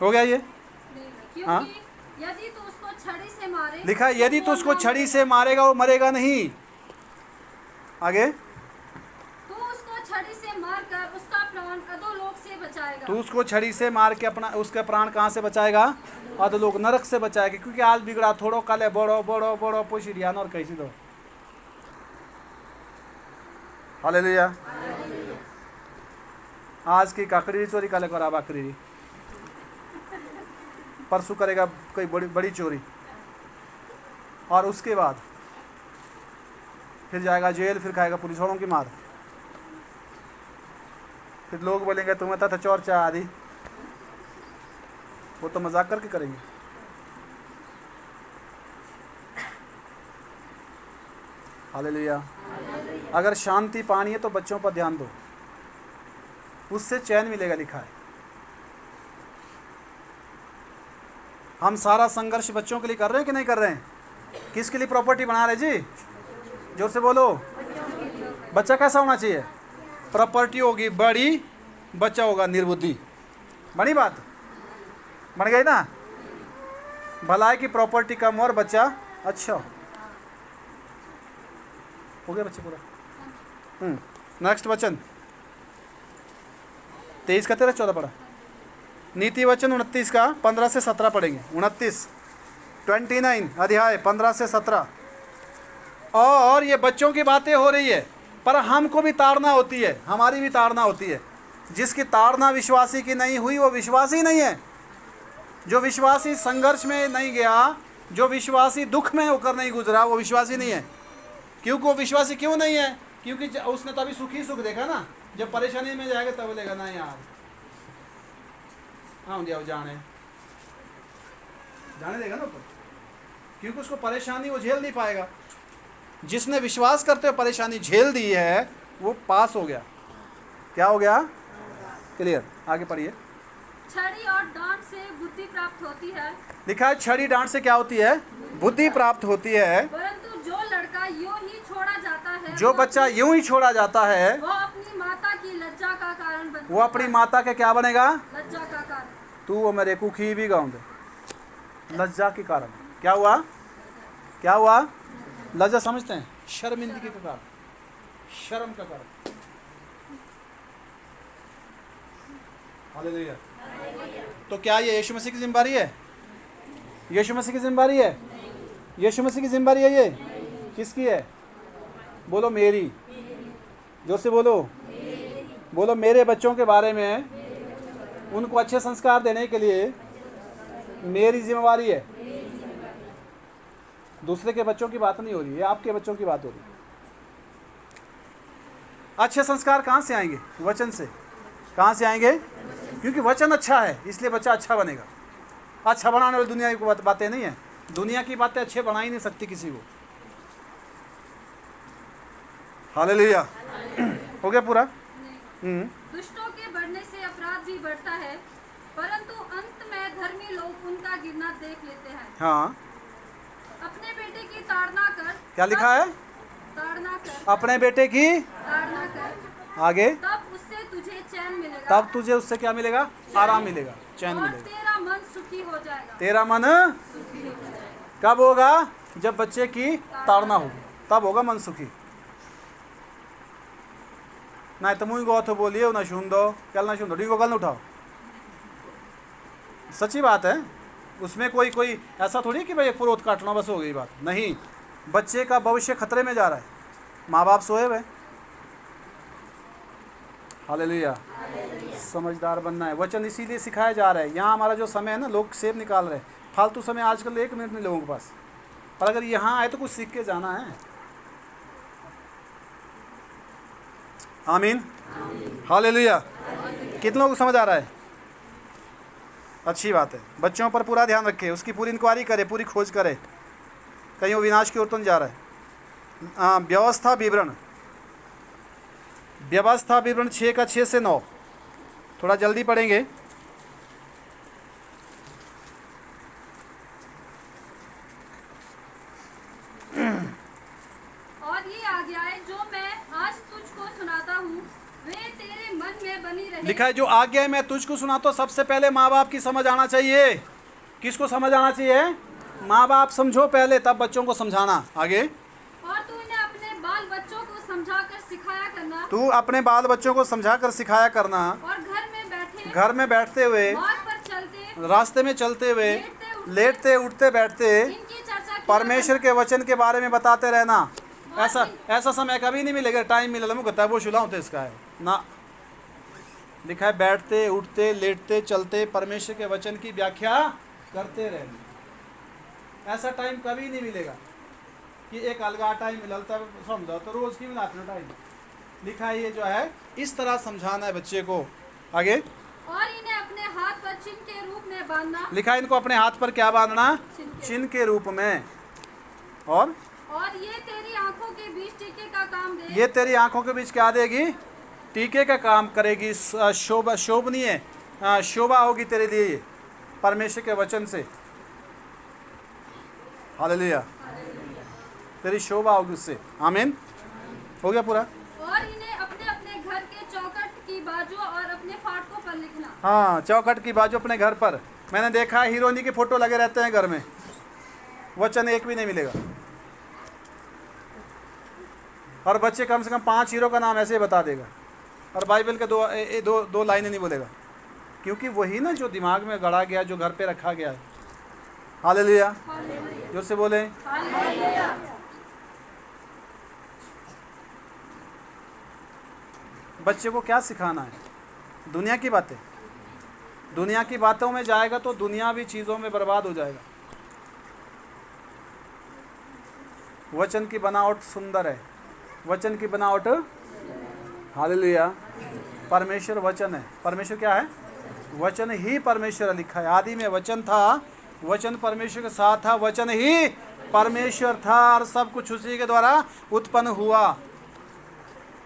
हो गया ये? हाँ? यदि तू उसको छड़ी से मारे, लिखा है यदि तू उसको छड़ी से मारेगा वो मरेगा नहीं। आगे, तू उसको छड़ी से मारकर उसका प्राण अधोलोक से बचाएगा। तू उसको छड़ी से मार के अपना उसका प्राण कहाँ से बचाएगा? अधोलोक, नरक से बचाएगा। क्योंकि आज बिगड़ा थोड़ो, कल बड़ो बड़ो बड़ो पोशिरियान और कैसी दो। हालेलुया। आज की काकड़ी चोरी कल करा बाकरी, परसों करेगा कोई बड़ी बड़ी चोरी, और उसके बाद फिर जाएगा जेल, फिर खाएगा पुलिस वालों की मार। फिर लोग बोलेंगे तुम्हें था चोर चाह आदि, वो तो मजाक करके करेंगे। हालेलुया। अगर शांति पानी है तो बच्चों पर ध्यान दो, उससे चैन मिलेगा। लिखा है हम सारा संघर्ष बच्चों के लिए कर रहे हैं कि नहीं कर रहे हैं? किसके लिए प्रॉपर्टी बना रहे जी? जोर से बोलो। बच्चा कैसा होना चाहिए? प्रॉपर्टी होगी बड़ी, बच्चा होगा निर्बुद्धि। बनी बात? बन गई ना? भलाई की प्रॉपर्टी कम और बच्चा अच्छा हो गया। बच्चे पूरा। नेक्स्ट वचन 23 का 13-14 पढ़ा। नीति वचन 29 का 15 से 17 पढ़ेंगे। 29 अध्याय 15 से 17। और ये बच्चों की बातें हो रही है, पर हमको भी ताड़ना होती है, हमारी भी ताड़ना होती है। जिसकी ताड़ना विश्वासी की नहीं हुई वो विश्वासी नहीं है। जो विश्वासी संघर्ष में नहीं गया, जो विश्वासी दुख में होकर नहीं गुजरा, वो विश्वासी नहीं है। क्योंकि वो विश्वासी क्यों नहीं है? क्योंकि उसने तभी सुखी सुख देखा ना। जब परेशानी में जाएगा तब बोलेगा ना यार हाँ दिया जाने देगा ना ऊपर, क्योंकि उसको परेशानी वो झेल नहीं पाएगा। जिसने विश्वास करते हुए परेशानी झेल दी है वो पास हो गया। क्या हो गया? क्लियर। आगे पढ़िए। छड़ी और डांट से बुद्धि प्राप्त होती है। लिखा है छड़ी डांट से क्या होती है? बुद्धि प्राप्त होती है। परंतु जो लड़का यूं ही छोड़ा जाता है, जो बच्चा यूं ही छोड़ा जाता है वो अपनी माता की लज्जा का कारण बनता है। वो अपनी माता के क्या बनेगा? लज्जा का कारण। तू वो मेरे कुखी भी गाँव दे। लज्जा के कारण क्या हुआ? क्या हुआ? लज्जा समझते हैं? शर्मिंदगी का कारण, शर्म का कारण। हालेलुया। तो क्या ये यीशु मसीह की जिम्मेदारी है? यीशु मसीह की जिम्मेदारी है? यीशु मसीह की जिम्मेदारी है? ये किसकी है? बोलो मेरी। जोर से बोलो। बोलो मेरे बच्चों के बारे में उनको अच्छे संस्कार देने के लिए मेरी जिम्मेवारी है। दूसरे के बच्चों की बात नहीं हो रही है, आपके बच्चों की बात हो रही है। अच्छे संस्कार कहाँ से आएंगे? वचन से। कहाँ से आएंगे? क्योंकि वचन अच्छा है इसलिए बच्चा अच्छा बनेगा। अच्छा बनाने वाली दुनिया की बातें नहीं है। दुनिया की बातें अच्छे बना ही नहीं सकती किसी को। हालेलुया। हो गया पूरा? दुष्टों के बढ़ने से अपराध भी बढ़ता है, परंतु अंत में धर्मी लोग उनका गिरना देख लेते हैं। हाँ। अपने बेटे की ताड़ना कर। क्या लिखा है? ताड़ना कर। अपने बेटे की ताड़ना कर। आगे तब उससे तुझे चैन मिलेगा। तब तुझे उससे क्या मिलेगा? आराम मिलेगा, चैन और मिलेगा। तेरा मन सुखी हो जाएगा। तेरा मन कब होगा? जब बच्चे की ताड़ना होगी, तब होगा मन सुखी। ना तो मुझे गो तो बोलिए ना सुन दो, कल ना सुन दो, ठीक कल ना उठाओ। सच्ची बात है। उसमें कोई ऐसा थोड़ी कि भाई एक पुरोत काटना बस हो गई बात। नहीं, बच्चे का भविष्य खतरे में जा रहा है, माँ बाप सोए हुए। हालेलुया। समझदार बनना है। वचन इसीलिए सिखाया जा रहा है। यहाँ हमारा जो समय है ना, लोग सेब निकाल रहे हैं। फालतू समय आजकल 1 मिनट नहीं लोगों के पास। पर अगर यहाँ आए तो कुछ सीख के जाना है। आमीन। हालेलुया। कितने लोगों को समझ आ रहा है? अच्छी बात है। बच्चों पर पूरा ध्यान रखें, उसकी पूरी इंक्वायरी करें, पूरी खोज करें, कहीं वो विनाश की ओर तो नहीं जा रहा है। व्यवस्था विवरण 6 का 6 से 9 थोड़ा जल्दी पढ़ेंगे। और ये आज्ञाएं जो मैं आज तुझको सुनाता हूँ वे तेरे मन में बनी रहे। लिखा है जो आज्ञा मैं तुझको सुनाता हूं। सबसे पहले माँ बाप की समझ आना चाहिए। किसको समझ आना चाहिए? माँ बाप समझो पहले, तब बच्चों को समझाना। आगे। और तू इन्हें अपने बाल बच्चों को समझाकर सिखाया करना। तू अपने बाल बच्चों को समझाकर सिखाया करना। और घर में बैठते हुए, मार्ग पर चलते, रास्ते में चलते हुए, लेटते उठते बैठते इनकी चर्चा किया परमेश्वर के वचन के बारे में बताते रहना। ऐसा समय कभी नहीं मिलेगा, टाइम मिलेगा मुझे कहता है वो शुलाऊं तो इसका है ना। लिखा है बैठते उठते लेटते चलते परमेश्वर के वचन की व्याख्या करते रहना। ऐसा टाइम कभी नहीं मिलेगा कि एक अलगा टाइम मिला तब समझो, तो रोज की मिला टाइम। लिखा है ये जो है इस तरह समझाना है बच्चे को। आगे। और इन्हें अपने हाथ पर चिन्ह के रूप में बांधना। लिखा है इनको अपने हाथ पर क्या बांधना? चिन्ह के रूप में। और ये तेरी आंखों के बीच टीके का काम दे। ये तेरी आंखों के बीच क्या देगी? टीके का काम करेगी। शोभनीय शोभा होगी तेरे लिए परमेश्वर के वचन से। हालेलुया। तेरी शोभा होगी उससे। आमीन। हो गया पूरा। और इन्हें अपने अपने घर के चौखट की बाजू और अपने फाटकों पर लिखना। हाँ, चौखट की बाजू अपने घर पर। मैंने देखा है हीरोइनी के फोटो लगे रहते हैं घर में, वचन एक भी नहीं मिलेगा। और बच्चे कम से कम 5 हीरो का नाम ऐसे ही बता देगा, और बाइबल के दो लाइनें नहीं बोलेगा, क्योंकि वही ना जो दिमाग में गड़ा गया, जो घर पे रखा गया है। हालेलुया। जोर से बोले। बच्चे को क्या सिखाना है? दुनिया की बातें। दुनिया की बातों में जाएगा तो दुनियावी चीज़ों में बर्बाद हो जाएगा। वचन की बनावट सुंदर है, वचन की बनावट। हालेलुया। परमेश्वर वचन है। परमेश्वर क्या है? वचन ही परमेश्वर लिखा है। आदि में वचन था, वचन परमेश्वर के साथ था, वचन ही परमेश्वर था, और सब कुछ उसी के द्वारा उत्पन्न हुआ।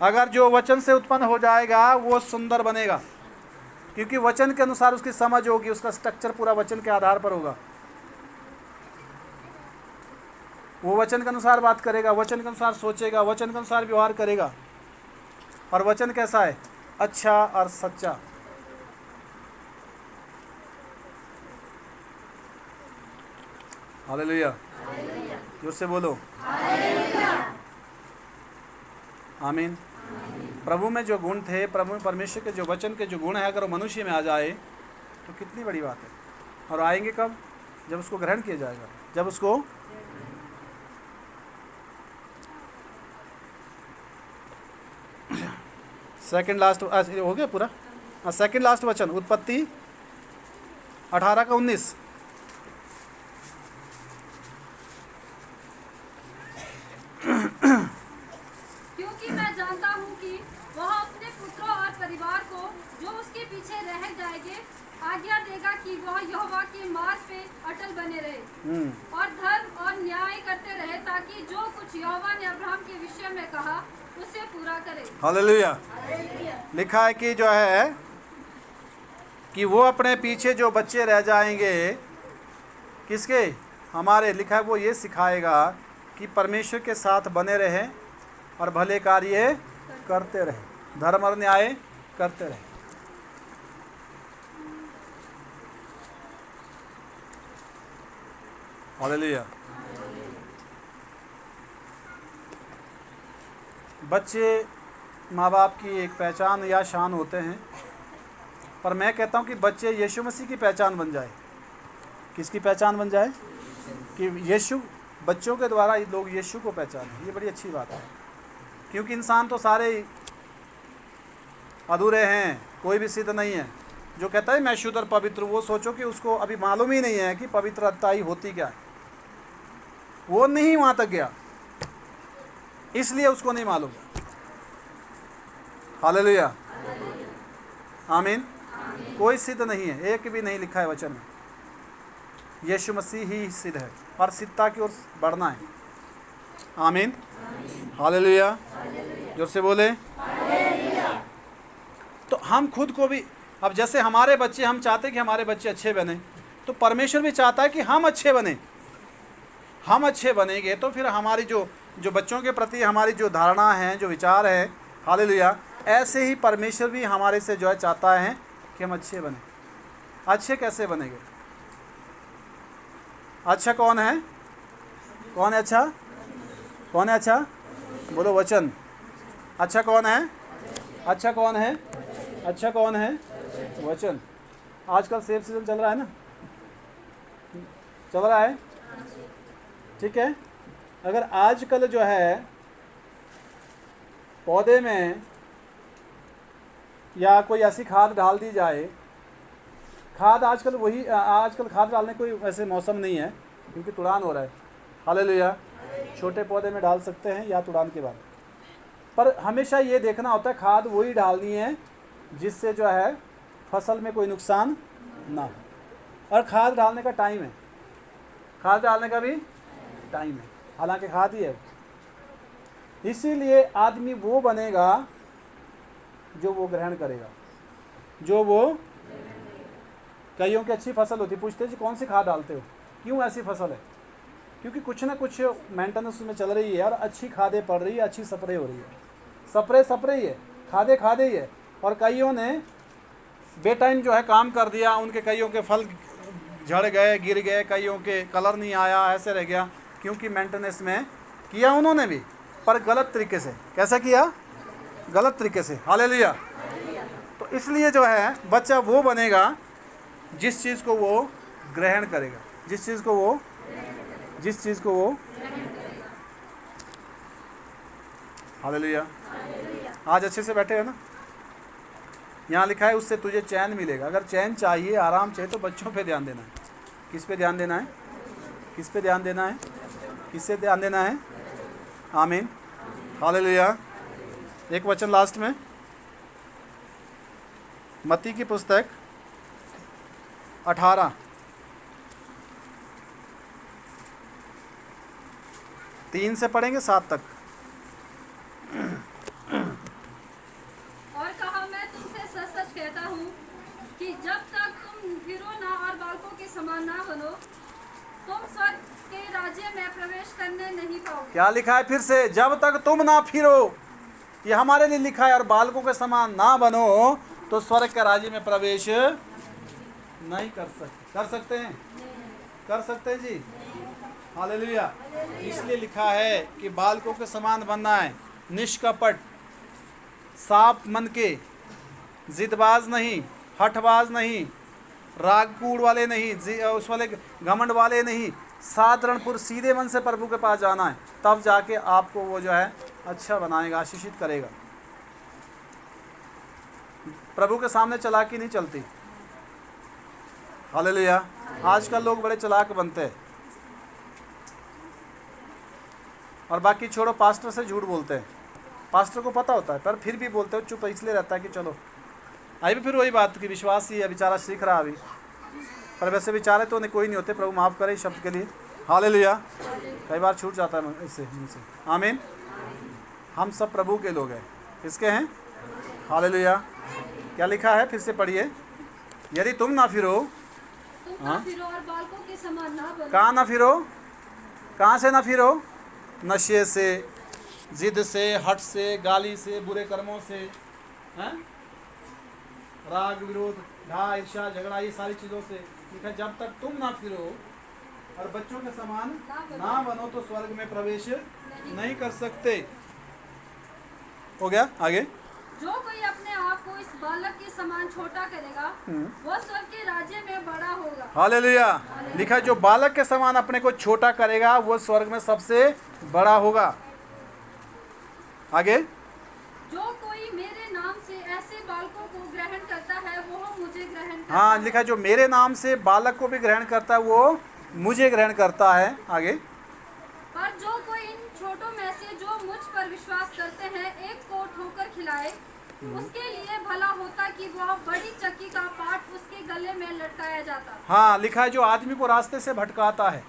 अगर जो वचन से उत्पन्न हो जाएगा वो सुंदर बनेगा, क्योंकि वचन के अनुसार उसकी समझ होगी, उसका स्ट्रक्चर पूरा वचन के आधार पर होगा। वो वचन के अनुसार बात करेगा, वचन के अनुसार सोचेगा, वचन के अनुसार व्यवहार करेगा। और वचन कैसा है? अच्छा और सच्चा। हालेलुया। जोर से बोलो। आमीन। प्रभु में जो गुण थे, प्रभु परमेश्वर के जो वचन के जो गुण है, अगर वो मनुष्य में आ जाए तो कितनी बड़ी बात है। और आएंगे कब? जब उसको ग्रहण किया जाएगा, जब उसको सेकंड लास्ट हो गया पूरा। सेकंड लास्ट वचन उत्पत्ति 18:19। क्योंकि मैं जानता हूँ कि वह अपने पुत्रों और परिवार को जो उसके पीछे रह जाएंगे आज्ञा देगा कि वह यहोवा के मार्ग पे अटल बने रहे और धर्म और न्याय करते रहे, ताकि जो कुछ यहोवा ने अब्राहम के विषय में कहा उसे पूरा करे। हालेलुया। लिखा है कि जो है कि वो अपने पीछे जो बच्चे रह जाएंगे, किसके? हमारे। लिखा है वो ये सिखाएगा कि परमेश्वर के साथ बने रहें और भले कार्य करते रहें, धर्म और न्याय करते रहें। हालेलुया। बच्चे माँ बाप की एक पहचान या शान होते हैं, पर मैं कहता हूँ कि बच्चे यीशु मसीह की पहचान बन जाए। किसकी पहचान बन जाए? कि यीशु, बच्चों के द्वारा लोग यीशु को पहचानें। ये बड़ी अच्छी बात है, क्योंकि इंसान तो सारे अधूरे हैं, कोई भी सिद्ध नहीं है। जो कहता है मैं शुद्ध और पवित्र हूँ, वो सोचो कि उसको अभी मालूम ही नहीं है कि पवित्रता ही होती क्या है। वो नहीं वहाँ तक गया, इसलिए उसको नहीं मालूम। हालेलुया। आमीन। कोई सिद्ध नहीं है, एक भी नहीं लिखा है वचन में। यीशु मसीह ही सिद्ध है, और सिद्धता की ओर बढ़ना है। आमीन। हालेलुया। जोर से बोले। तो हम खुद को भी, अब जैसे हमारे बच्चे, हम चाहते कि हमारे बच्चे अच्छे बने, तो परमेश्वर भी चाहता है कि हम अच्छे बने। हम अच्छे बनेंगे तो फिर हमारी जो बच्चों के प्रति हमारी जो धारणा है, जो विचार है, हालेलुया, ऐसे ही परमेश्वर भी हमारे से जो है चाहता है कि हम अच्छे बने। अच्छे कैसे बनेंगे? अच्छा कौन है? कौन है अच्छा? कौन है अच्छा? बोलो वचन। अच्छा कौन है? अच्छा कौन है? अच्छा कौन है? वचन। आजकल सेब सीजन चल रहा है ना, चल रहा है, ठीक है। अगर आजकल जो है पौधे में या कोई ऐसी खाद डाल दी जाए, खाद आजकल वही, आजकल खाद डालने कोई वैसे मौसम नहीं है, क्योंकि तुड़ान हो रहा है। हालेलुया। छोटे पौधे में डाल सकते हैं या तुड़ान के बाद, पर हमेशा ये देखना होता है खाद वही डालनी है जिससे जो है फसल में कोई नुकसान ना हो। और खाद डालने का टाइम है, खाद डालने का भी टाइम है, हालांकि खाद ही है। इसीलिए आदमी वो बनेगा जो वो ग्रहण करेगा, जो वो। कईयों की अच्छी फसल होती, पूछते जी कौन सी खाद डालते हो, क्यों ऐसी फसल है? क्योंकि कुछ ना कुछ मेंटेनेंस में चल रही है यार, अच्छी खादें पड़ रही है, अच्छी स्प्रे हो रही है, स्प्रे ही है, खादे ही है। और कईयों ने बेटाइम जो है काम कर दिया, उनके कईयों के फल झड़ गए, गिर गए, कईयों के कलर नहीं आया, ऐसे रह गया, क्योंकि मेंटेनेंस में किया उन्होंने भी, पर गलत तरीके से। कैसा किया? गलत तरीके से। हालेलुया। तो इसलिए जो है बच्चा वो बनेगा जिस चीज़ को वो ग्रहण करेगा, जिस चीज़ को वो हालेलुया। आज अच्छे से बैठे हो ना? यहाँ लिखा है उससे तुझे चैन मिलेगा। अगर चैन चाहिए, आराम चाहिए, तो बच्चों पे ध्यान देना है। किस पे ध्यान देना है? किस पे ध्यान देना है? किससे ध्यान देना है? आमीन, हालेलुया। एक वचन लास्ट में, मत्ती की पुस्तक 18 3 से पढ़ेंगे 7 तक। और कहा, मैं तुमसे सच सच कहता हूँ कि जब तक तुम फिरो ना और बालकों के समान ना बनो, तुम स्वर्ग के राज्य में प्रवेश करने नहीं पाओगे। क्या लिखा है फिर से? जब तक तुम ना फिरो, ये हमारे लिए लिखा है, और बालकों के समान ना बनो तो स्वर्ग के राज्य में प्रवेश नहीं कर सकते। कर सकते हैं? कर सकते हैं जी, हालेलुया। इसलिए लिखा है कि बालकों के समान बनना है, निष्कपट, साफ मन के, जिदबाज नहीं, हठबाज नहीं, रागकूड़ वाले नहीं, उस वाले घमंड वाले नहीं, साधारण पुरुष, सीधे मन से प्रभु के पास जाना है, तब जाके आपको वो जो है अच्छा बनाएगा, आशीषित करेगा। प्रभु के सामने चालाकी नहीं चलती। हालेलुया। आजकल लोग बड़े चालाक बनते हैं, और बाकी छोड़ो, पास्टर से झूठ बोलते हैं। पास्टर को पता होता है, पर फिर भी बोलते हो, चुप इसलिए रहता है कि चलो अभी भी फिर वही बात कि विश्वास ही है, बेचारा सीख रहा अभी, पर वैसे बेचारे तो कोई नहीं होते। प्रभु माफ़ करे इस शब्द के लिए। हालेलुया। कई बार छूट जाता है इससे मुझसे। आमीन। हम सब प्रभु के लोग हैं, किसके हैं? हालेलुया। क्या लिखा है? फिर से पढ़िए। यदि तुम ना फिरो, तुम ना फिरो और बालकों के समान ना बनो। कहाँ ना फिरो? कहाँ से ना फिरो? नशे से, जिद से, हट से, गाली से, बुरे कर्मों से, हैं? राग, विरोध, ढा, ईर्ष्या, झगड़ा, ये सारी चीज़ों से। ठीक है, जब तक तुम ना फिरो और बच्चों के समान ना बनो तो स्वर्ग में प्रवेश नहीं कर सकते। हो गया? आगे। जो कोई अपने आप को इस बालक के समान छोटा करेगा, वह स्वर्ग के राज्य में बड़ा होगा। हालेलुया। लिखा है जो बालक के समान अपने को छोटा करेगा वो स्वर्ग में सबसे बड़ा होगा। आगे। जो कोई मेरे नाम से ऐसे बालकों को ग्रहण करता है वो मुझे ग्रहण करता हाँ, है। लिखा है जो मेरे नाम से बालक को भी ग्रहण करता है वो मुझे ग्रहण करता है। आगे। पर जो कोई इन छोटों में से जो मुझ पर विश्वास करते हैं एक को ठोकर खिलाए, उसके लिए भला होता कि वह बड़ी चक्की का पाट उसके गले में लटकाया जाता। हाँ, लिखा है जो आदमी को रास्ते से भटकाता है।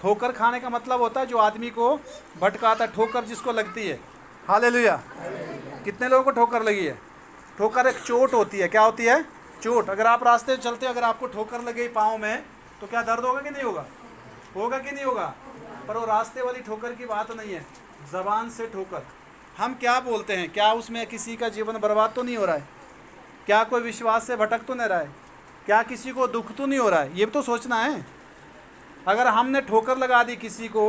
ठोकर खाने का मतलब होता है जो आदमी को भटकाता है, ठोकर जिसको लगती है। हालेलुया। कितने लोगों को ठोकर लगी है? ठोकर एक चोट होती है। क्या होती है? चोट। अगर आप रास्ते चलते अगर आपको ठोकर लगे पाँव में तो क्या दर्द होगा कि नहीं होगा? होगा कि नहीं होगा? पर वो रास्ते वाली ठोकर की बात नहीं है, ज़बान से ठोकर। हम क्या बोलते हैं? क्या उसमें किसी का जीवन बर्बाद तो नहीं हो रहा है? क्या कोई विश्वास से भटक तो नहीं रहा है? क्या किसी को दुख तो नहीं हो रहा है? ये भी तो सोचना है। अगर हमने ठोकर लगा दी किसी को,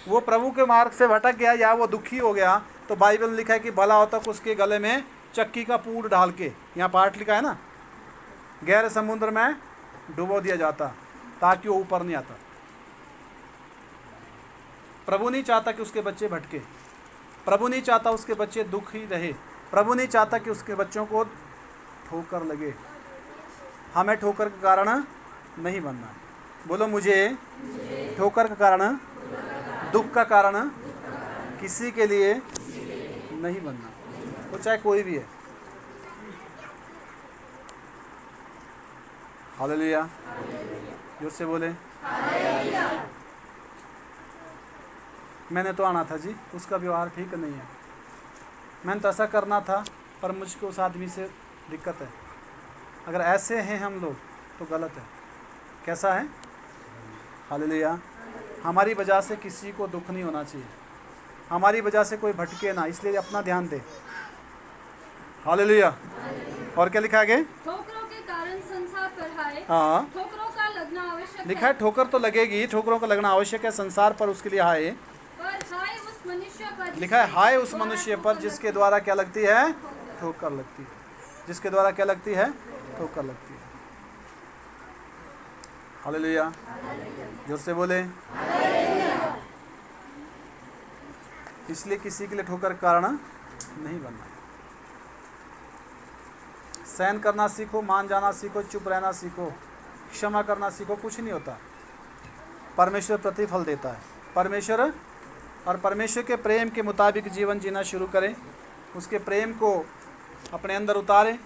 वो प्रभु के मार्ग से भटक गया या वो दुखी हो गया, तो बाइबल में लिखा है कि भला होता कि उसके गले में चक्की का पूर डाल के, यहाँ पाठ लिखा है ना, गहरे समुद्र में डुबो दिया जाता ताकि वो ऊपर नहीं आता। प्रभु नहीं चाहता कि उसके बच्चे भटके। प्रभु नहीं चाहता उसके बच्चे दुखी रहे। प्रभु नहीं चाहता कि उसके बच्चों को ठोकर लगे। हमें ठोकर के कारण नहीं बनना है। बोलो मुझे ठोकर का कारण, दुख का कारण किसी के लिए नहीं बनना, वो चाहे कोई भी है। हालेलुया। जोर से बोले। मैंने तो आना था जी, उसका व्यवहार ठीक नहीं है। मैंने तो ऐसा करना था पर मुझको उस आदमी से दिक्कत है। अगर ऐसे हैं हम लोग तो गलत है। कैसा है? हालेलुया। हमारी वजह से किसी को दुख नहीं होना चाहिए, हमारी वजह से कोई भटके ना, इसलिए अपना ध्यान दे। हालेलुया। और क्या लिखा आगे? ठोकरों के कारण संसार पर हाय, हाँ, ठोकरों का लगना आवश्यक लिखा है ठोकर तो लगेगी, ठोकरों का लगना आवश्यक है, संसार पर उसके लिए हाय। पर हाय उस मनुष्य पर लिखा है हाय उस मनुष्य पर जिसके द्वारा क्या लगती है? ठोकर लगती है। जिसके द्वारा क्या लगती है? ठोकर लगती है। हालेलुया। जोर से बोले। इसलिए किसी के लिए ठोकर कारण नहीं बनना। सहन करना सीखो, मान जाना सीखो, चुप रहना सीखो, क्षमा करना सीखो, कुछ नहीं होता। परमेश्वर प्रतिफल देता है। परमेश्वर और परमेश्वर के प्रेम के मुताबिक जीवन जीना शुरू करें, उसके प्रेम को अपने अंदर उतारें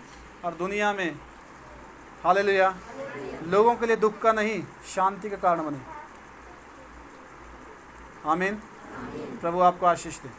और दुनिया में हालेलुया लोगों के लिए दुख का नहीं, शांति का कारण बने। आमीन। प्रभु आपको आशीष दे।